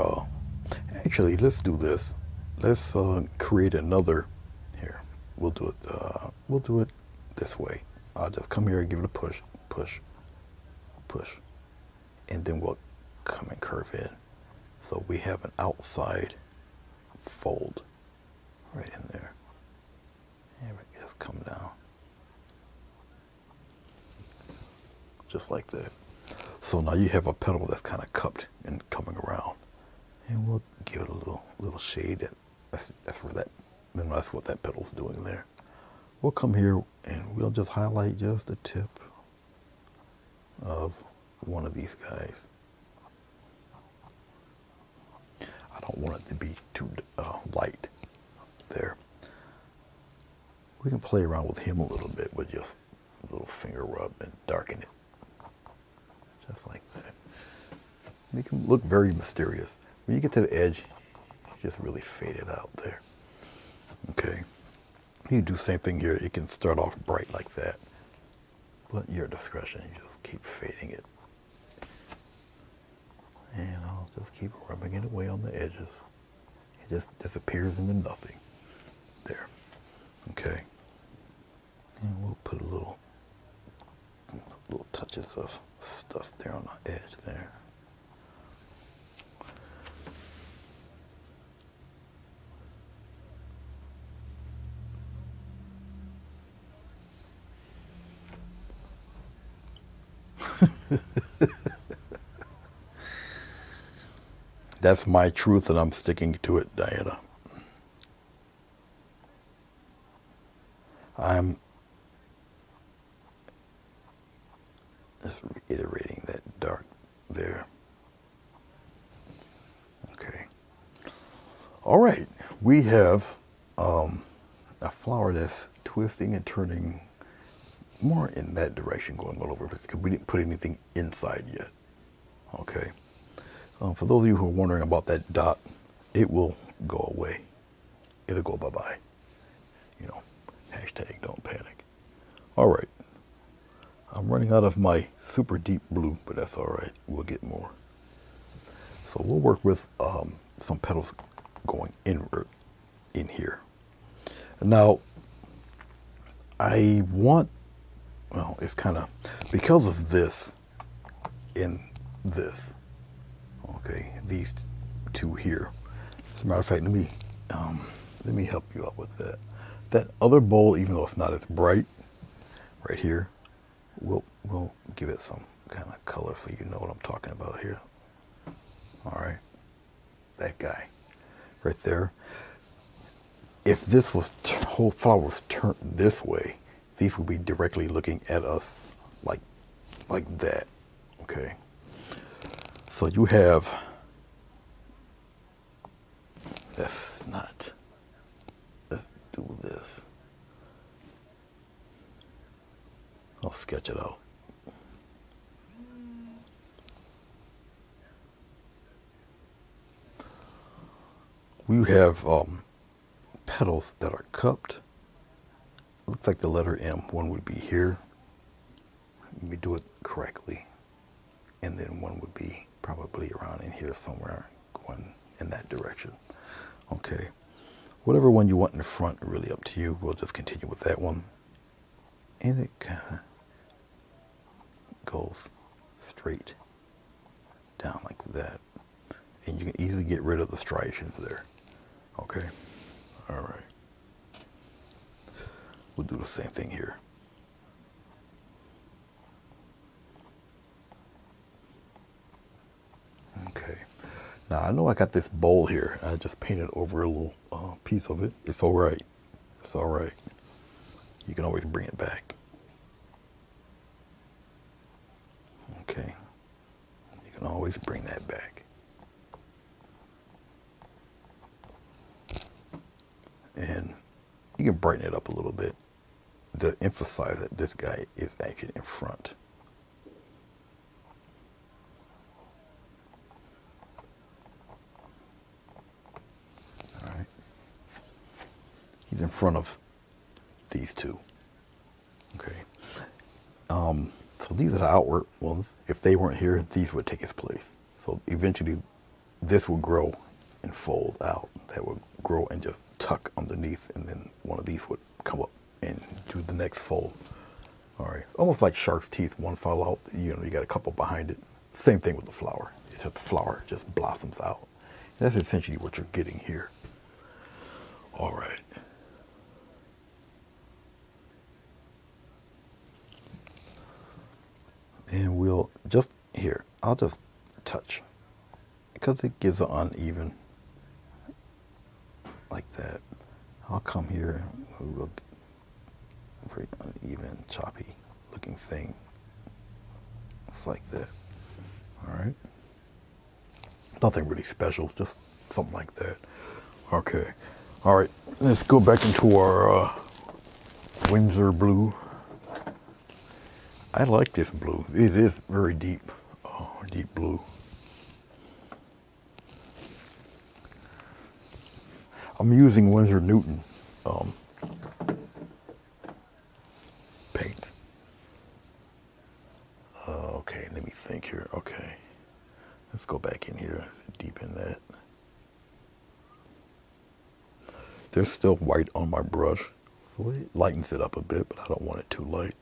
Actually, let's do this. Let's create another. Here, we'll do it. We'll do it this way. I'll just come here and give it a push, push, push, and then we'll come and curve in. So we have an outside fold right in there. And we just come down. Just like that. So now you have a petal that's kind of cupped and coming around. And we'll give it a little shade. That's where that's what that petal's doing there. We'll come here and we'll just highlight just the tip of one of these guys. I don't want it to be too light there. We can play around with him a little bit with just a little finger rub and darken it. Just like that. Make him look very mysterious. When you get to the edge, you just really fade it out there. Okay. You do the same thing here. It can start off bright like that. But your discretion, you just keep fading it. And I'll just keep rubbing it away on the edges. It just disappears into nothing. There. Okay. And we'll put a little touches of stuff there on the edge there. That's my truth and I'm sticking to it, Diana. I'm just reiterating that dark there. Okay. All right. We have a flower that's twisting and turning more in that direction going all over because we didn't put anything inside yet. Okay. For those of you who are wondering about that dot, it will go away. It'll go bye-bye. You know, Hashtag don't panic. All right. I'm running out of my super deep blue, but that's all right. We'll get more. So we'll work with some petals going inward in here. Now, I want, well, it's kind of, because of this and this, okay, these two here. As a matter of fact, let me help you out with that. That other bowl, even though it's not as bright, right here, we'll give it some kind of color so you know what I'm talking about here. All right, that guy right there. If this was whole flower was turned this way, these would be directly looking at us like that. Okay. So you have, let's do this. I'll sketch it out. We have petals that are cupped. Looks like the letter M. One would be here. Let me do it correctly. And then one would be probably around in here somewhere, going in that direction. Okay. Whatever one you want in the front, really up to you. We'll just continue with that one. And it kind of goes straight down like that. And you can easily get rid of the striations there. Okay. All right. We'll do the same thing here. Okay. Now I know I got this bowl here. I just painted over a little piece of it. It's all right. It's all right. You can always bring it back. Okay. You can always bring that back. And you can brighten it up a little bit to emphasize that this guy is actually in front. All right. He's in front of these two. Okay. So these are the outward ones. If they weren't here, these would take its place. So eventually this will grow and fold out. That would grow and just tuck underneath, and then one of these would come up and do the next fold. All right, almost like shark's teeth. One fall out, you got a couple behind it. Same thing with the flower. It's just the flower just blossoms out. That's essentially what you're getting here. All right. And we'll just here, I'll just touch because it gives an uneven like that. I'll come here, we'll very uneven, choppy looking thing. It's like that. All right. Nothing really special, just something like that. Okay. All right. Let's go back into our Winsor blue. I like this blue. It is very deep. Oh, deep blue. I'm using Winsor Newton paint. Okay, let me think here. Okay, let's go back in here, deepen that. There's still white on my brush, so it lightens it up a bit, but I don't want it too light.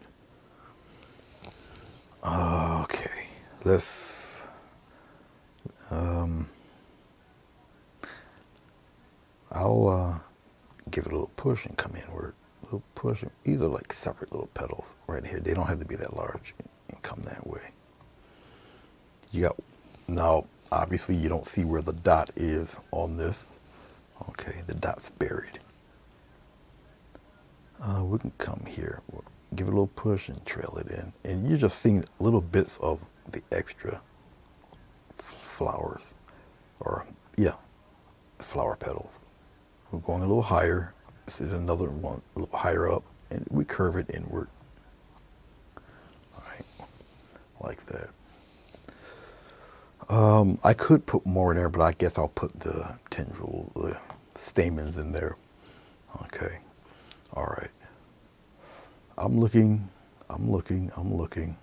Okay, let's I'll give it a little push and come inward. A little push. These are like separate little petals right here. They don't have to be that large and come that way. You got, now obviously you don't see where the dot is on this. Okay, the dot's buried. We can come here, we'll give it a little push and trail it in. And you're just seeing little bits of the extra flowers, or yeah, flower petals. We're going a little higher. This is another one a little higher up, and we curve it inward. All right, like that. I could put more in there, but I guess I'll put the tendrils, the stamens in there. Okay, all right. I'm looking, I'm looking, I'm looking.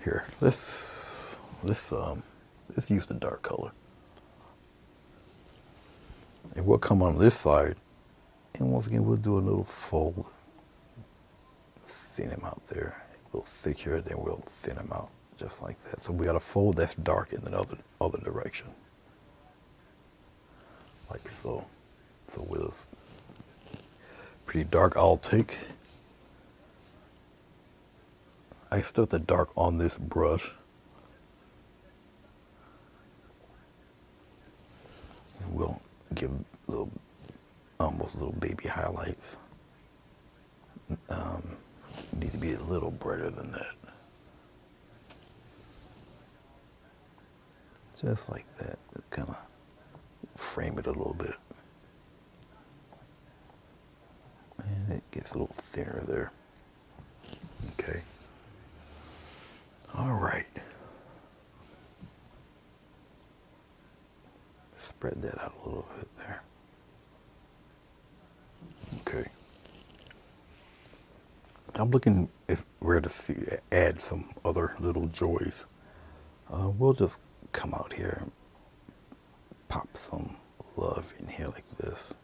Here, let's use the dark color. And we'll come on this side, and once again, we'll do a little fold. Thin him out there, a little thick here, then we'll thin him out, just like that. So we got a fold that's dark in the other direction. Like so. So with this pretty dark, I start the dark on this brush. And we'll give little, almost little baby highlights. Need to be a little brighter than that. Just like that, kind of frame it a little bit. And it gets a little thinner there. Okay. All right. Spread that out a little bit there. Okay. I'm looking if we're to add some other little joys. We'll just come out here and pop some love in here like this.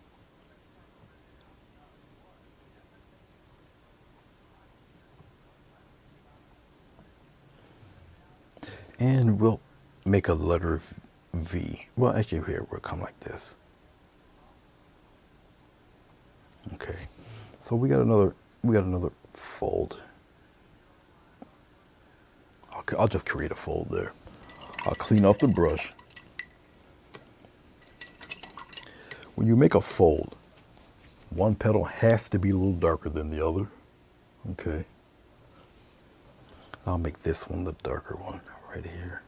And we'll make a letter V. Well, actually here we'll come like this. Okay. So we got another fold. I'll just create a fold there. I'll clean off the brush. When you make a fold, one petal has to be a little darker than the other. Okay. I'll make this one the darker one right here.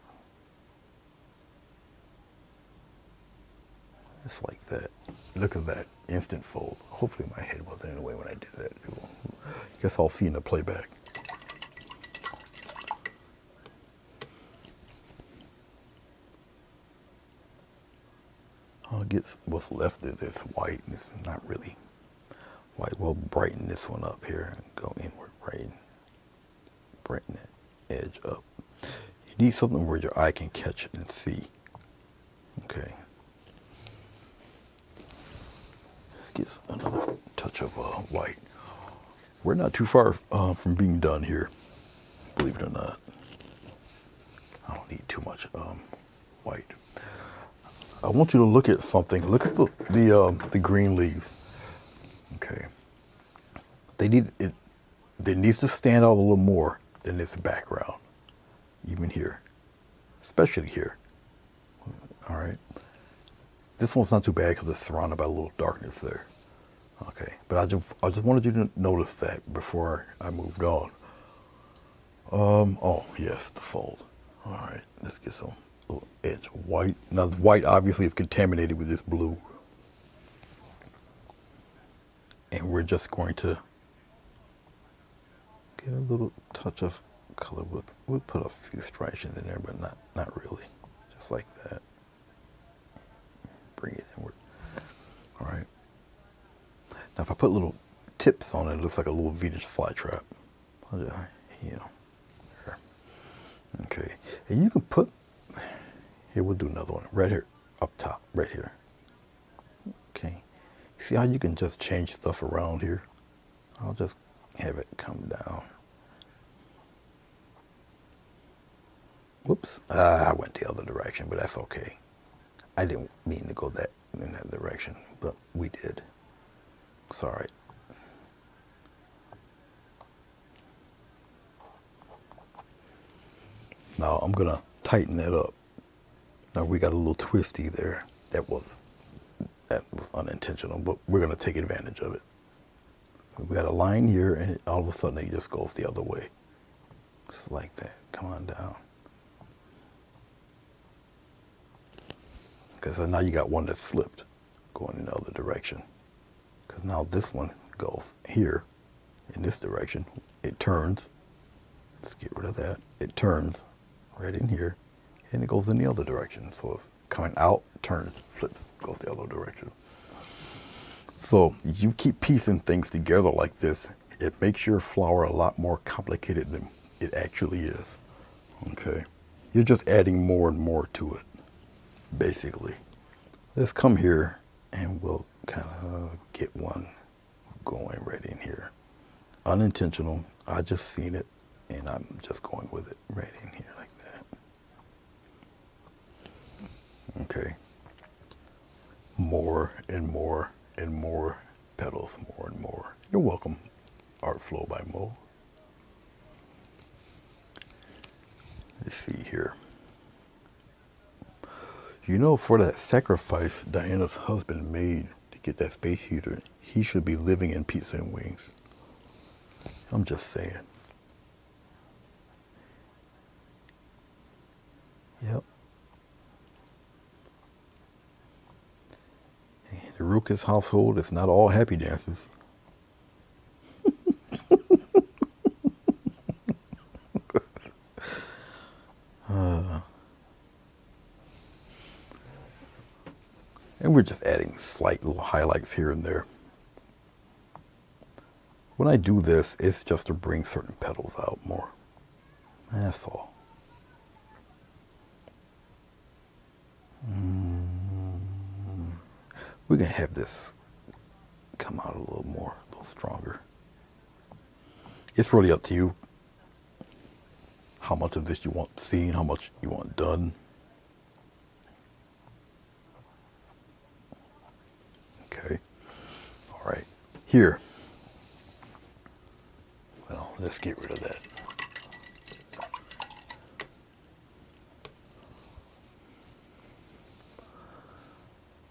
Just like that. Look at that instant fold. Hopefully my head wasn't in the way when I did that. Guess I'll see in the playback. I'll get what's left of this white. It's not really white. We'll brighten this one up here and go inward, brighten that edge up. You need something where your eye can catch it and see. Okay. Let's get another touch of white. We're not too far from being done here, believe it or not. I don't need too much white. I want you to look at something. Look at the green leaves. Okay. They needs to stand out a little more than this background, even here, especially here. All right. This one's not too bad because it's surrounded by a little darkness there. Okay, but I just wanted you to notice that before I moved on. Oh yes, the fold. All right, let's get some little edge white. Now the white obviously is contaminated with this blue, and we're just going to get a little touch of color. We'll put a few striations in there, but not really. Just like that. Bring it inward. All right. Now, if I put little tips on it, it looks like a little Venus flytrap. Here. Okay. And you can put, here, we'll do another one. Right here, up top, right here. Okay. See how you can just change stuff around here? I'll just have it come down. Whoops. I went the other direction, but that's okay. I didn't mean to go in that direction, but we did. Sorry. Now I'm gonna tighten that up. Now we got a little twisty there. That was unintentional, but we're gonna take advantage of it. We got a line here, and all of a sudden it just goes the other way, just like that. Come on down. Because now you got one that's flipped, going in the other direction. Because now this one goes here in this direction. It turns. Let's get rid of that. It turns right in here, and it goes in the other direction. So it's coming out, turns, flips, goes the other direction. So you keep piecing things together like this, it makes your flower a lot more complicated than it actually is. Okay. You're just adding more and more to it, basically. Let's come here and we'll kind of get one going right in here. Unintentional. I just seen it and I'm just going with it right in here like that. Okay. More and more and more petals, more and more. You're welcome, Art Flow by Mo. Let's see here. You know, for that sacrifice Diana's husband made to get that space heater, he should be living in pizza and wings. I'm just saying. Yep. The Ruckus household is not all happy dances. And we're just adding slight little highlights here and there. When I do this, it's just to bring certain petals out more. That's all. We're going to have this come out a little more, a little stronger. It's really up to you how much of this you want seen, how much you want done. Okay. All right. Here. Well, let's get rid of that.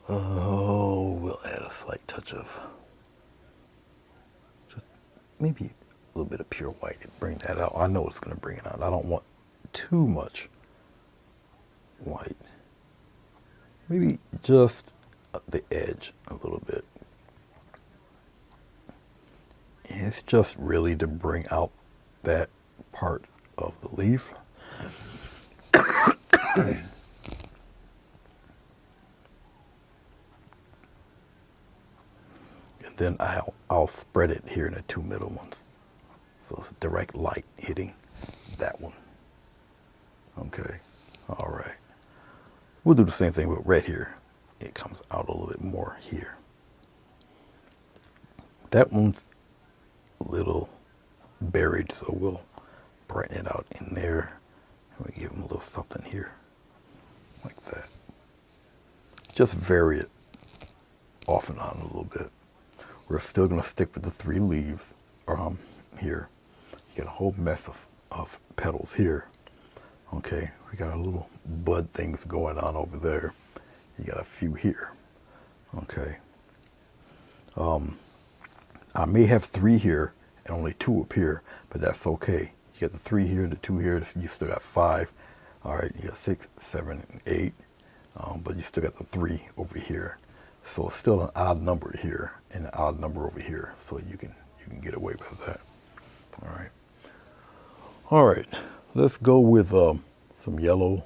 Oh, we'll add a slight touch of just maybe a little bit of pure white to bring that out. I know it's going to bring it out. I don't want too much white. Maybe just the edge a little bit. And it's just really to bring out that part of the leaf. And then I'll spread it here in the two middle ones. So it's direct light hitting that one. Okay. All right. We'll do the same thing with red here. It comes out a little bit more here. That one's a little buried, so we'll brighten it out in there. And we give them a little something here. Like that. Just vary it off and on a little bit. We're still going to stick with the 3 leaves here. You got a whole mess of petals here. Okay, we got a little bud things going on over there. You got a few here. Okay. I may have 3 here and only 2 up here, but that's okay. You got the 3 here, the 2 here, you still got 5. All right, you got 6, 7, and 8, but you still got the 3 over here. So it's still an odd number here and an odd number over here, so you can get away with that. All right. All right. Let's go with some yellow.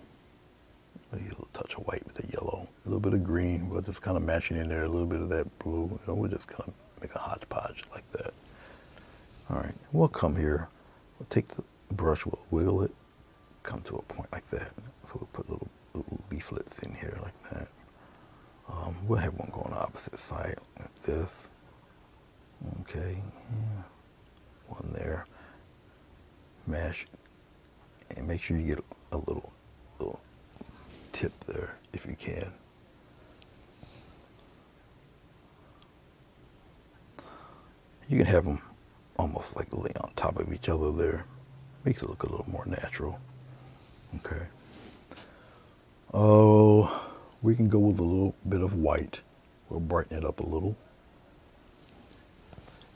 Maybe a little touch of white with the yellow, a little bit of green. We'll just kind of mash it in there, a little bit of that blue. You know, we'll just kind of make a hodgepodge like that. All right. We'll come here. We'll take the brush. We'll wiggle it. Come to a point like that. So we'll put little leaflets in here like that. We'll have one go on the opposite side like this. Okay, yeah. One there. Mash, and make sure you get a little tip there if you can. You can have them almost like lay on top of each other there. Makes it look a little more natural. Okay. Oh. We can go with a little bit of white. We'll brighten it up a little.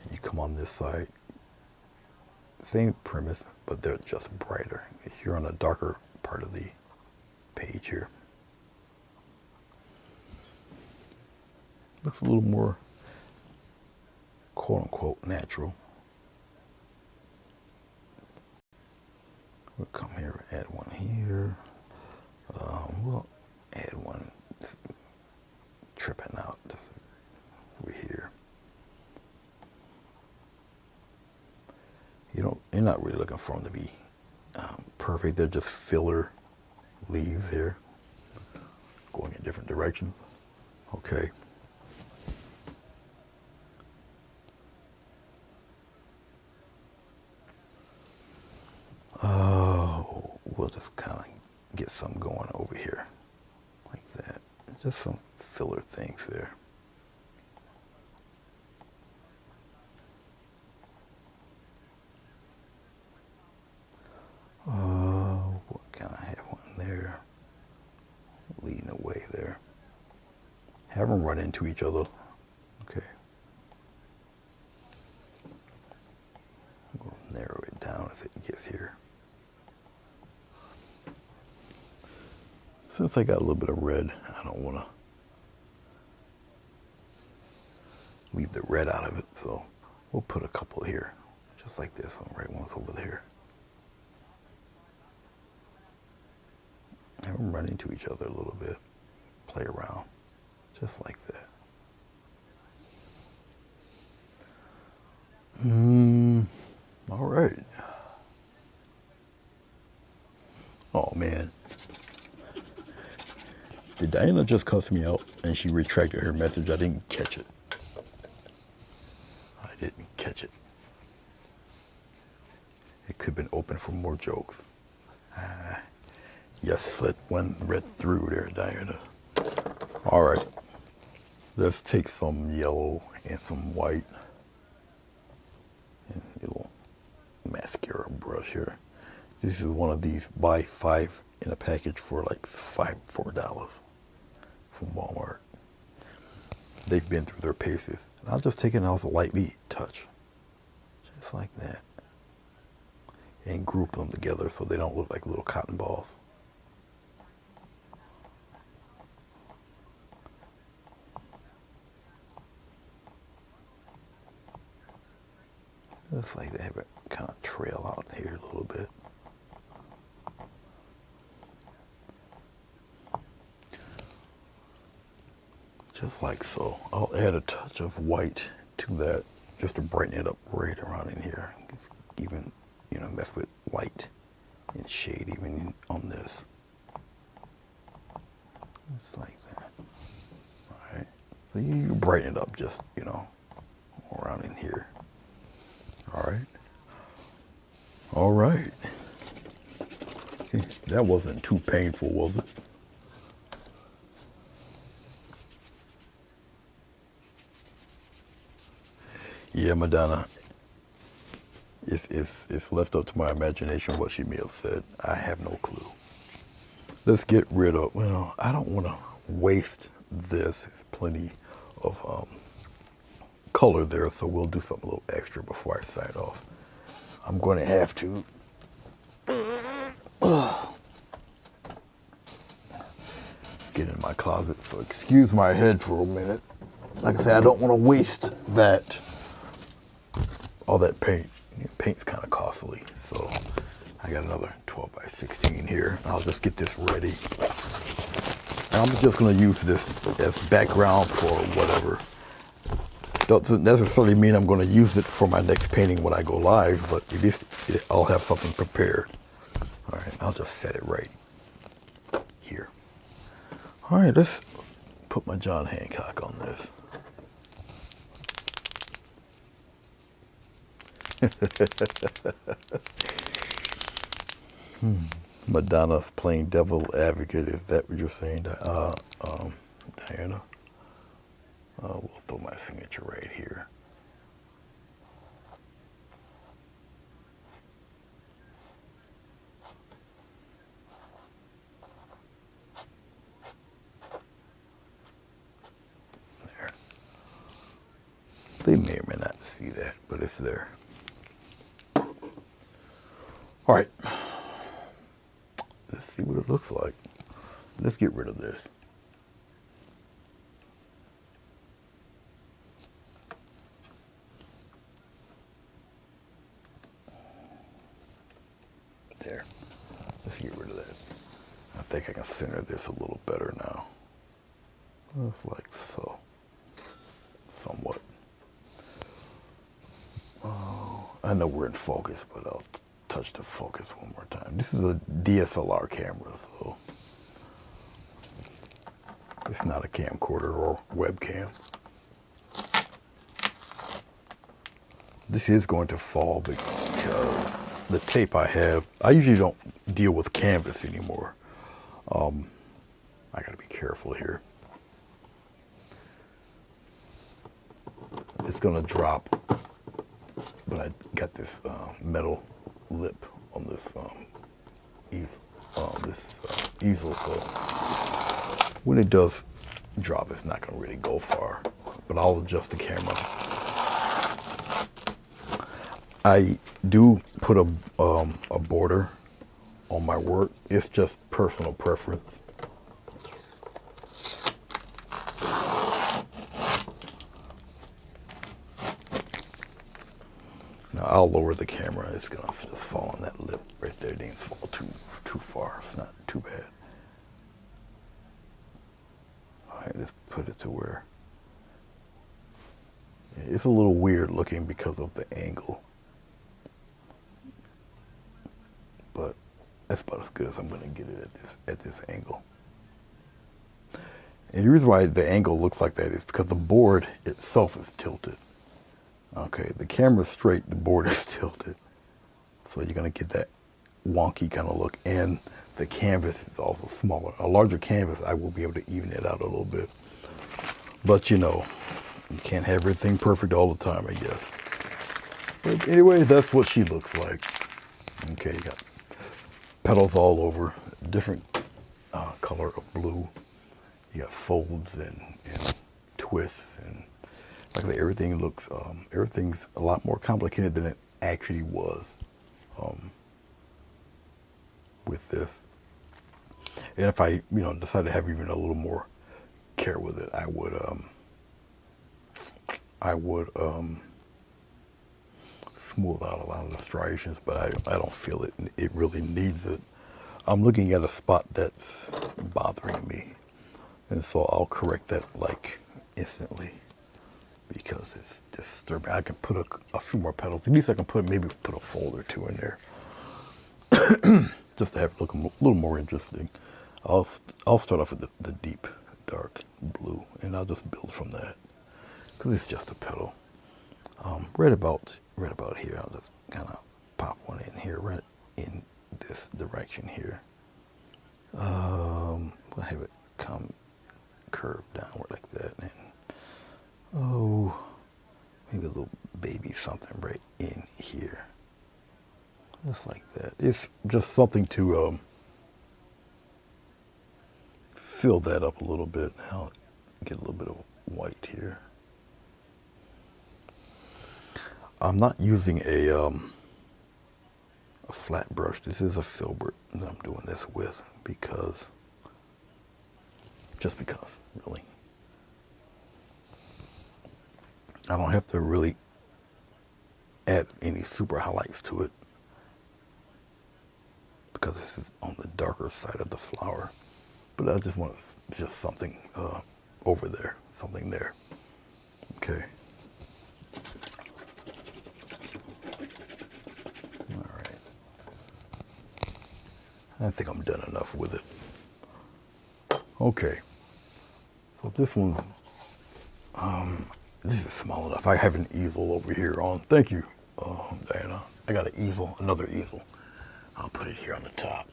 And you come on this side. Same premise, but they're just brighter. You're on a darker part of the page here. Looks a little more quote unquote natural. We'll come here, add one here. We'll add one tripping out over here. you're not really looking for them to be perfect. They're just filler leaves here, going in different directions. Okay. Oh, we'll just kind of get some going over here, like that. Just some filler things there. What kind of have one there? Leading the way there. Have them run into each other. Okay. I'm going to narrow it down as it gets here. Since I got a little bit of red, I don't want to leave the red out of it, so we'll put a couple here, just like this. Some right ones over there. Have them run into each other a little bit. Play around, just like that. All right. Oh man. Did Diana just cuss me out and she retracted her message? I didn't catch it. I didn't catch it. It could have been open for more jokes. Yes, slit one right through there, Diana. All right. Let's take some yellow and some white. And a little mascara brush here. This is one of these buy 5 in a package for like $4 from Walmart. They've been through their paces. And I'll just take it and I'll lightly touch. Just like that. And group them together so they don't look like little cotton balls. Looks like they have it kind of trail out here a little bit. Just like so. I'll add a touch of white to that just to brighten it up right around in here. Even, mess with light and shade even on this. Just like that. All right. So you brighten it up just, around in here. All right. All right. That wasn't too painful, was it? Yeah, Madonna. It's left up to my imagination what she may have said. I have no clue. Let's get rid of, I don't want to waste this. There's plenty of color there, so we'll do something a little extra before I sign off. I'm going to have to get in my closet, so excuse my head for a minute. Like I said, I don't want to waste all that paint. Paint's kind of costly, so I got another 12 by 16 here. I'll just get this ready. And I'm just going to use this as background for whatever. Doesn't necessarily mean I'm going to use it for my next painting when I go live, but I'll have something prepared. All right, I'll just set it right here. All right, let's put my John Hancock on this. Madonna's playing devil advocate. Is that what you're saying, Diana? We'll throw my signature right here. There. They may or may not see that, but it's there. All right. Let's see what it looks like. Let's get rid of this. There. Let's get rid of that. I think I can center this a little better now. Just like so. Somewhat. Oh, I know we're in focus, but I'll touch the focus one more time. This is a DSLR camera, so it's not a camcorder or webcam. This is going to fall because the tape I have, I usually don't deal with canvas anymore. I gotta be careful here. It's gonna drop, but I got this metal lip on this easel, so when it does drop, it's not gonna really go far, but I'll adjust the camera. I do put a border on my work. It's just personal preference. Now I'll lower the camera. It's gonna just fall on that lip right there. It didn't fall too far. It's not too bad. All right, let's put it to where it's a little weird looking because of the angle, but that's about as good as I'm gonna get it at this angle. And the reason why the angle looks like that is because the board itself is tilted. Okay, the camera's straight, the board is tilted. So you're gonna get that wonky kind of look, and the canvas is also smaller. A larger canvas, I will be able to even it out a little bit. But you know, you can't have everything perfect all the time, I guess. But anyway, that's what she looks like. Okay, you got petals all over, different color of blue. You got folds and twists, and like I say, everything looks, everything's a lot more complicated than it actually was with this. And if I, decide to have even a little more care with it, I would smooth out a lot of the striations, but I don't feel it. It really needs it. I'm looking at a spot that's bothering me, and so I'll correct that like instantly because it's disturbing. I can put a few more petals. At least I can maybe put a fold or two in there just to have it look a little more interesting. I'll start off with the deep dark blue, and I'll just build from that because it's just a petal. Right about here, I'll just kind of pop one in here, right in this direction here. We'll have it come curve downward like that, and maybe a little baby something right in here, just like that. It's just something to fill that up a little bit. I'll get a little bit of white here. I'm not using a flat brush. This is a filbert that I'm doing this with because, really. I don't have to really add any super highlights to it because this is on the darker side of the flower. But I just want just something over there, something there. Okay. All right. I think I'm done enough with it. Okay. So this one's, this is small enough. I have an easel over here on. Thank you, Diana. I got an easel, another easel. I'll put it here on the top.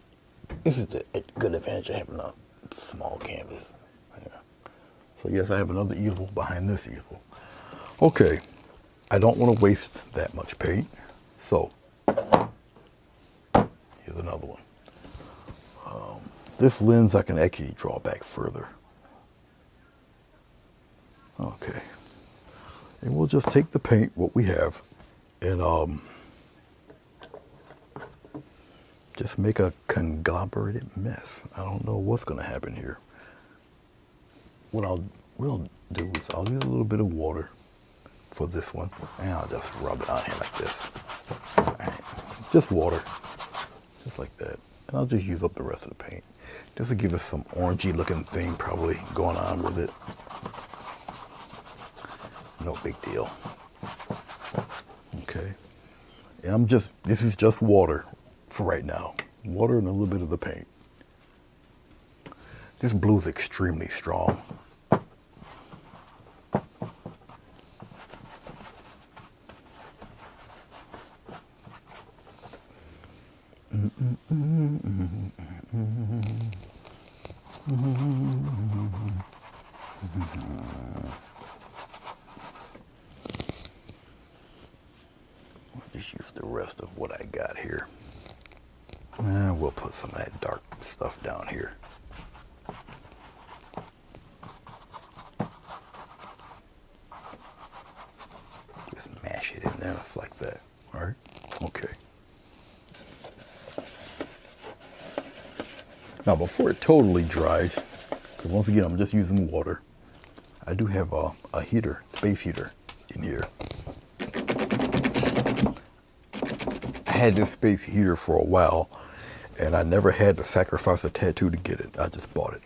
This is the good advantage of having a small canvas. Yeah. So yes, I have another easel behind this easel. Okay, I don't want to waste that much paint, so here's another one. This lens I can actually draw back further. Okay, and we'll just take the paint, what we have, and just make a conglomerated mess. I don't know what's going to happen here. What we'll do is I'll use a little bit of water for this one, and I'll just rub it on here like this. All right. Just water, just like that. And I'll just use up the rest of the paint, just to give us some orangey looking thing probably going on with it. No big deal. Okay. And this is just water for right now. Water and a little bit of the paint. This blue is extremely strong. Just use the rest of what I got here. And we'll put some of that dark stuff down here. Just mash it in there, just like that. All right, okay. Now before it totally dries, because once again I'm just using water, I do have a heater, space heater in here. I had this space heater for a while, and I never had to sacrifice a tattoo to get it. I just bought it.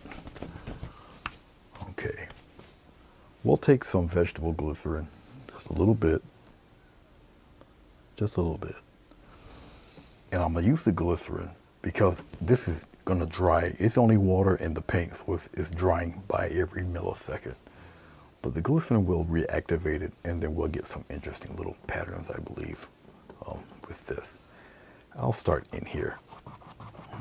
Okay. We'll take some vegetable glycerin, just a little bit. Just a little bit. And I'm going to use the glycerin because this is going to dry. It's only water and the paint, so it's drying by every millisecond. But the glycerin will reactivate it, and then we'll get some interesting little patterns, I believe, with this. I'll start in here,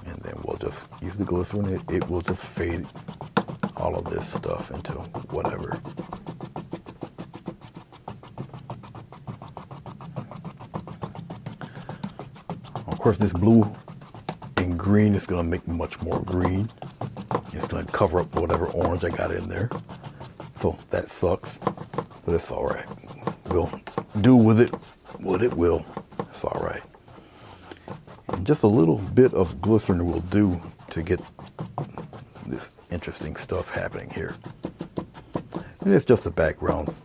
and then we'll just use the glycerin. It will just fade all of this stuff into whatever. Of course, this blue and green is going to make much more green. It's going to cover up whatever orange I got in there. So that sucks, but it's all right. We'll do with it what it will. It's all right. And just a little bit of glycerin will do to get this interesting stuff happening here. And it's just a background.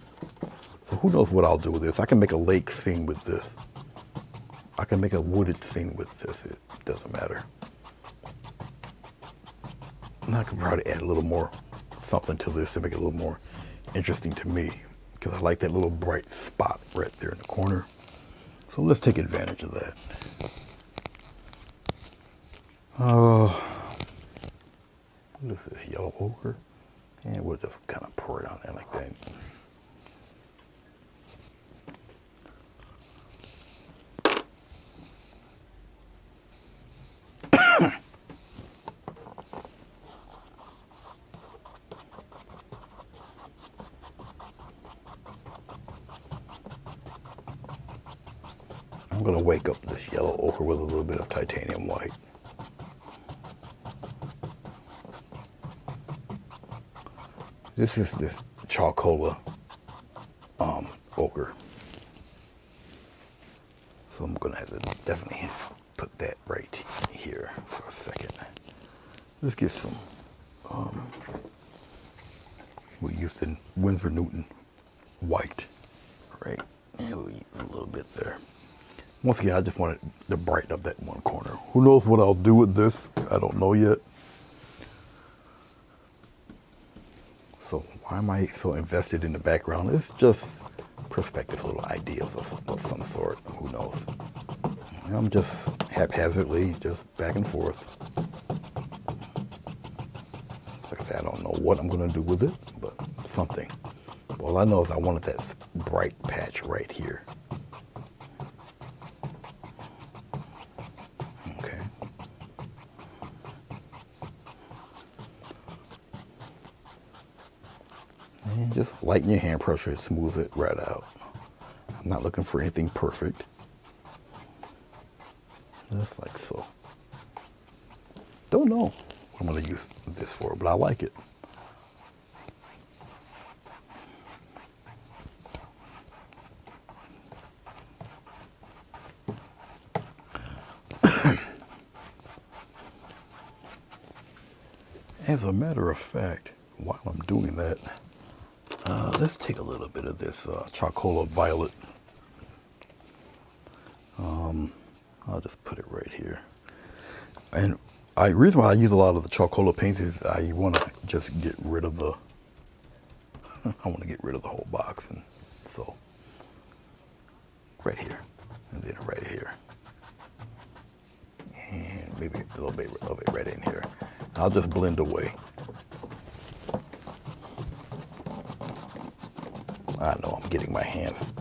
So who knows what I'll do with this. I can make a lake scene with this. I can make a wooded scene with this. It doesn't matter. And I could probably add a little more something to this to make it a little more interesting to me, because I like that little bright spot right there in the corner. So let's take advantage of that. What is this, yellow ochre? And we'll just kind of pour it on there like that. I'm going to wake up this yellow ochre with a little bit of titanium white. This is this Chalkola ochre. So I'm going to have to definitely put that right here for a second. Let's get some, we used the Winsor Newton white, right? And we'll use a little bit there. Once again, I just wanted to brighten up that one corner. Who knows what I'll do with this? I don't know yet. So why am I so invested in the background? It's just perspective, little ideas of some sort. Who knows? I'm just haphazardly, just back and forth. Like I said, I don't know what I'm going to do with it, but something. All I know is I wanted that bright patch right here. And just lighten your hand pressure and smooth it right out. I'm not looking for anything perfect. Just like so. Don't know what I'm going to use this for, but I like it. As a matter of fact, while I'm doing that, let's take a little bit of this Chalkola Violet. I'll just put it right here. And the reason why I use a lot of the Chalkola paints is I want to just get rid of the, I want to get rid of the whole box. And so, right here. and then right here, and maybe a little bit of it right in here. I'll just blend away. I know I'm getting my hands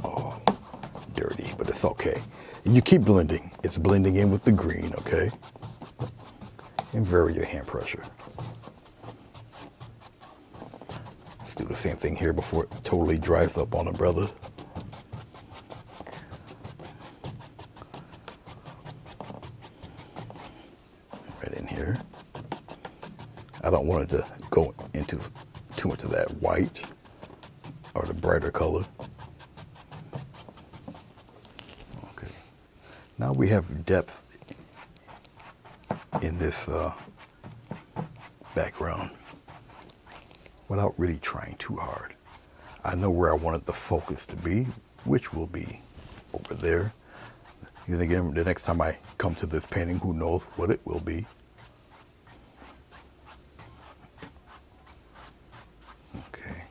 dirty, but it's okay. And you keep blending. It's blending in with the green, okay? And vary your hand pressure. Let's do the same thing here before it totally dries up on a brother. Right in here. I don't want it to go into too much of that white or the brighter color. Okay. Now we have depth in this background without really trying too hard. I know where I wanted the focus to be, which will be over there. And again, the next time I come to this painting, who knows what it will be. Okay.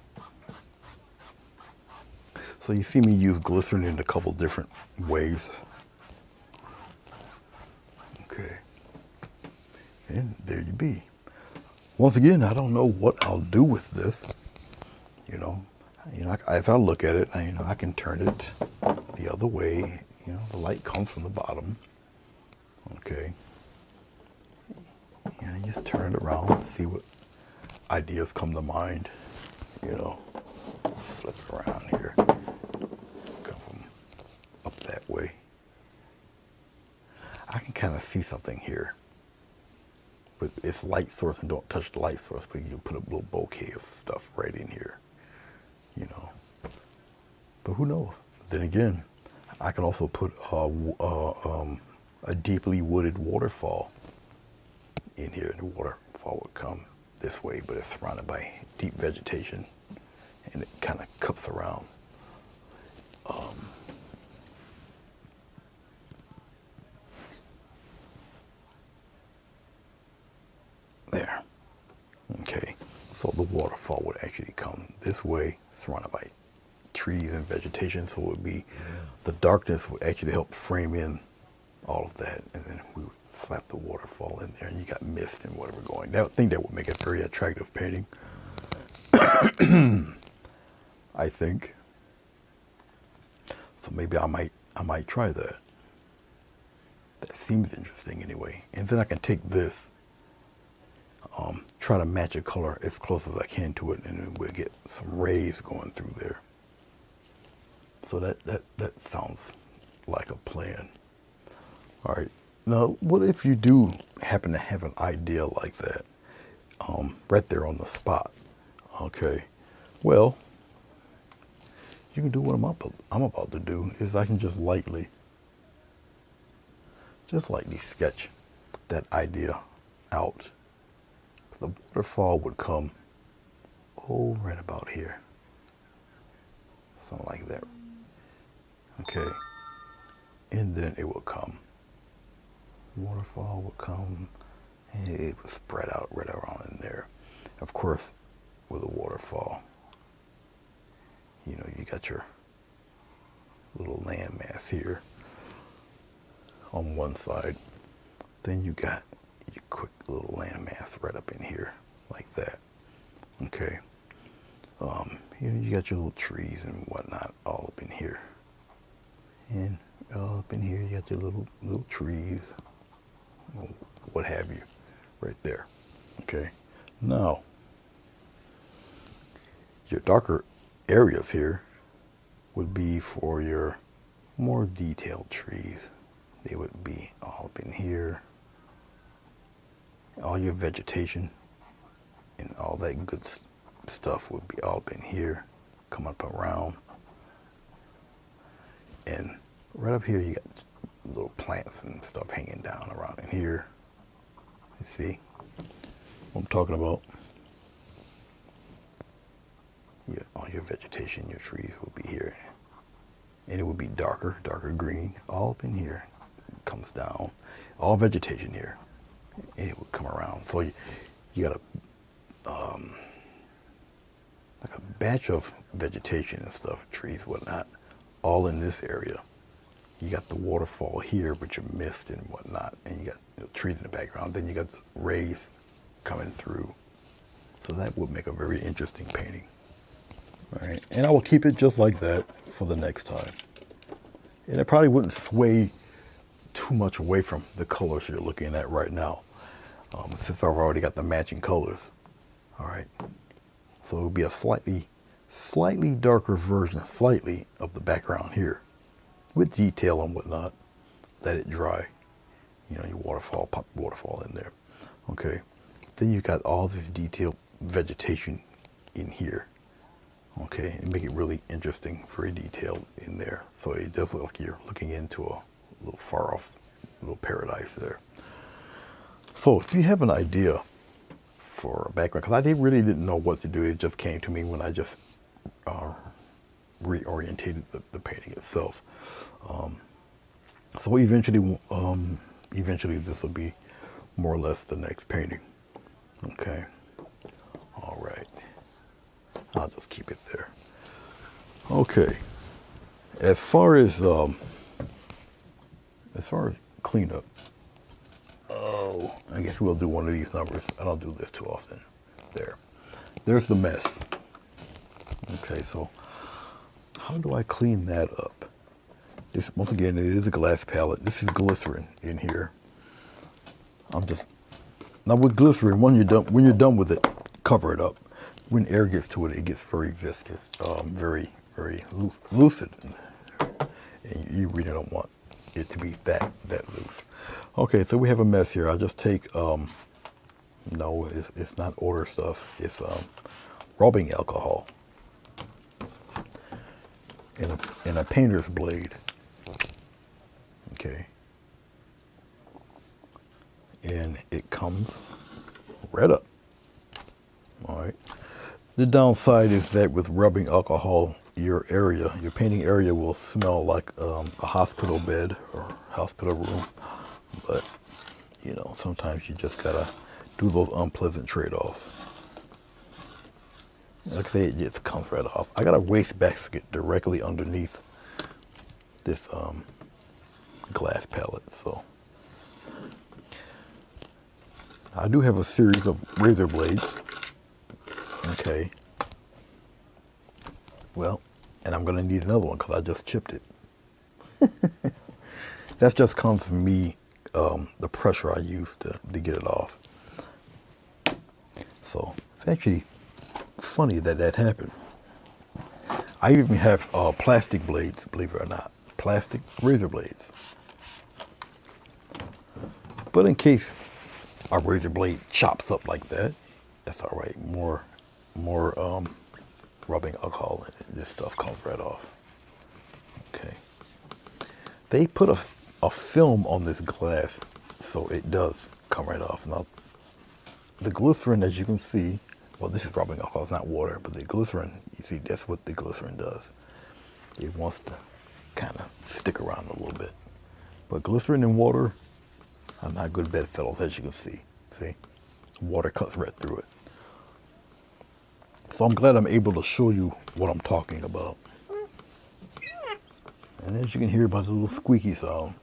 So you see me use glycerin in a couple different ways. Okay. And there you be. Once again, I don't know what I'll do with this. You know, as I look at it, I can turn it the other way. You know, the light comes from the bottom. Okay. And just turn it around, see what ideas come to mind. You know, flip it around here. Come up that way. I can kind of see something here. But it's light source, and don't touch the light source, but you put a little bouquet of stuff right in here. You know. But who knows? Then again, I can also put a deeply wooded waterfall in here. The waterfall would come this way, but it's surrounded by deep vegetation, and it kind of cups around. There. Okay. So the waterfall would actually come this way, surrounded by trees and vegetation, so it would be the darkness would actually help frame in all of that, and then we would slap the waterfall in there, and you got mist and whatever going. I think that would make it a very attractive painting. I think. So maybe I might try that. That seems interesting anyway. And then I can take this, try to match a color as close as I can to it, and then we'll get some rays going through there. So that sounds like a plan. All right. Now, what if you do happen to have an idea like that, right there on the spot? Okay. Well, you can do what I'm about to do. Is I can just lightly sketch that idea out. The waterfall would come, right about here. Something like that. Okay. And then it will come. Waterfall will come, and it will spread out right around in there. Of course, with a waterfall, you know, you got your little landmass here on one side. Then you got your quick little landmass right up in here, like that. Okay. You got your little trees and whatnot all up in here. And all up in here, you got your little trees, what have you, right there. Okay. Now, your darker areas here would be for your more detailed trees. They would be all up in here. All your vegetation and all that good stuff would be all up in here, come up around. And right up here, you got little plants and stuff hanging down around in here. You see what I'm talking about? Yeah, all your vegetation, your trees will be here. And it would be darker green, all up in here. It comes down, all vegetation here. And it would come around. So you got like a batch of vegetation and stuff, trees, whatnot, all in this area. you got the waterfall here, but your mist and whatnot, and you got the trees in the background. Then you got the rays coming through. So that would make a very interesting painting. All right, and I will keep it just like that for the next time. And it probably wouldn't sway too much away from the colors you're looking at right now, since I've already got the matching colors. All right, so it would be a slightly darker version, slightly, of the background here, with detail and whatnot. Let it dry. You know, your waterfall, pop the waterfall in there. Okay, then you got all this detailed vegetation in here. Okay, and make it really interesting, very detailed in there. So it does look like you're looking into a little far off little paradise there. So if you have an idea for a background, because I really didn't know what to do, it just came to me when I just reorientated the painting itself. So eventually this will be more or less the next painting. Okay, all right. I'll just keep it there. Okay. As far as cleanup, I guess we'll do one of these numbers. I don't do this too often. There's the mess. Okay, so how do I clean that up? This, once again, it is a glass palette. This is glycerin in here. Now with glycerin, when you're done with it, cover it up. When air gets to it, it gets very viscous, very lucid, and you really don't want it to be that loose. Okay, so we have a mess here. I'll just take no, it's not order stuff. It's rubbing alcohol in a painter's blade. Okay, and it comes right up. All right. The downside is that with rubbing alcohol, your painting area will smell like a hospital bed or hospital room. But, you know, sometimes you just gotta do those unpleasant trade-offs. Like I say, it just comes right off. I got a waste basket directly underneath this glass palette, so. I do have a series of razor blades. Okay. Well, and I'm gonna need another one because I just chipped it. That just comes from me, the pressure I use to get it off. So it's actually funny that happened. I even have plastic blades, believe it or not, plastic razor blades. But in case our razor blade chops up like that, that's all right. More rubbing alcohol in it. This stuff comes right off. Okay. They put a film on this glass so it does come right off. Now, the glycerin, as you can see, well, this is rubbing alcohol, it's not water, but the glycerin, you see, that's what the glycerin does. It wants to kind of stick around a little bit. But glycerin and water are not good bedfellows, as you can see. See? Water cuts right through it. So I'm glad I'm able to show you what I'm talking about. And as you can hear by the little squeaky sound,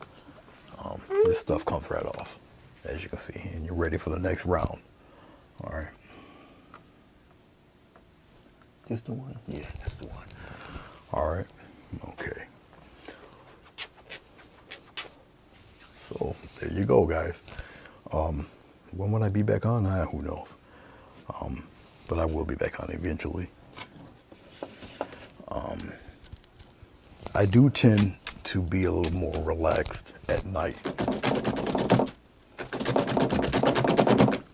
this stuff comes right off, as you can see, and you're ready for the next round. All right. This the one? Yeah, that's the one. All right. Okay. So there you go, guys. When will I be back on? Who knows? But I will be back on eventually. I do tend to be a little more relaxed at night.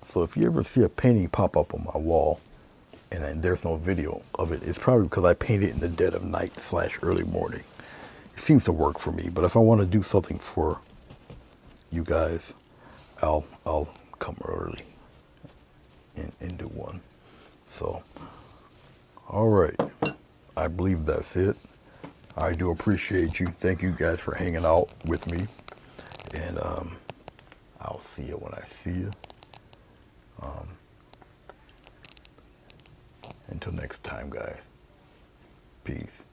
So if you ever see a painting pop up on my wall and then there's no video of it, it's probably because I painted in the dead of night / early morning. It seems to work for me, but if I want to do something for you guys, I'll come early and do one. So, all right, I believe that's it. I do appreciate you. Thank you guys for hanging out with me, and I'll see you when I see you. Until next time, guys. Peace.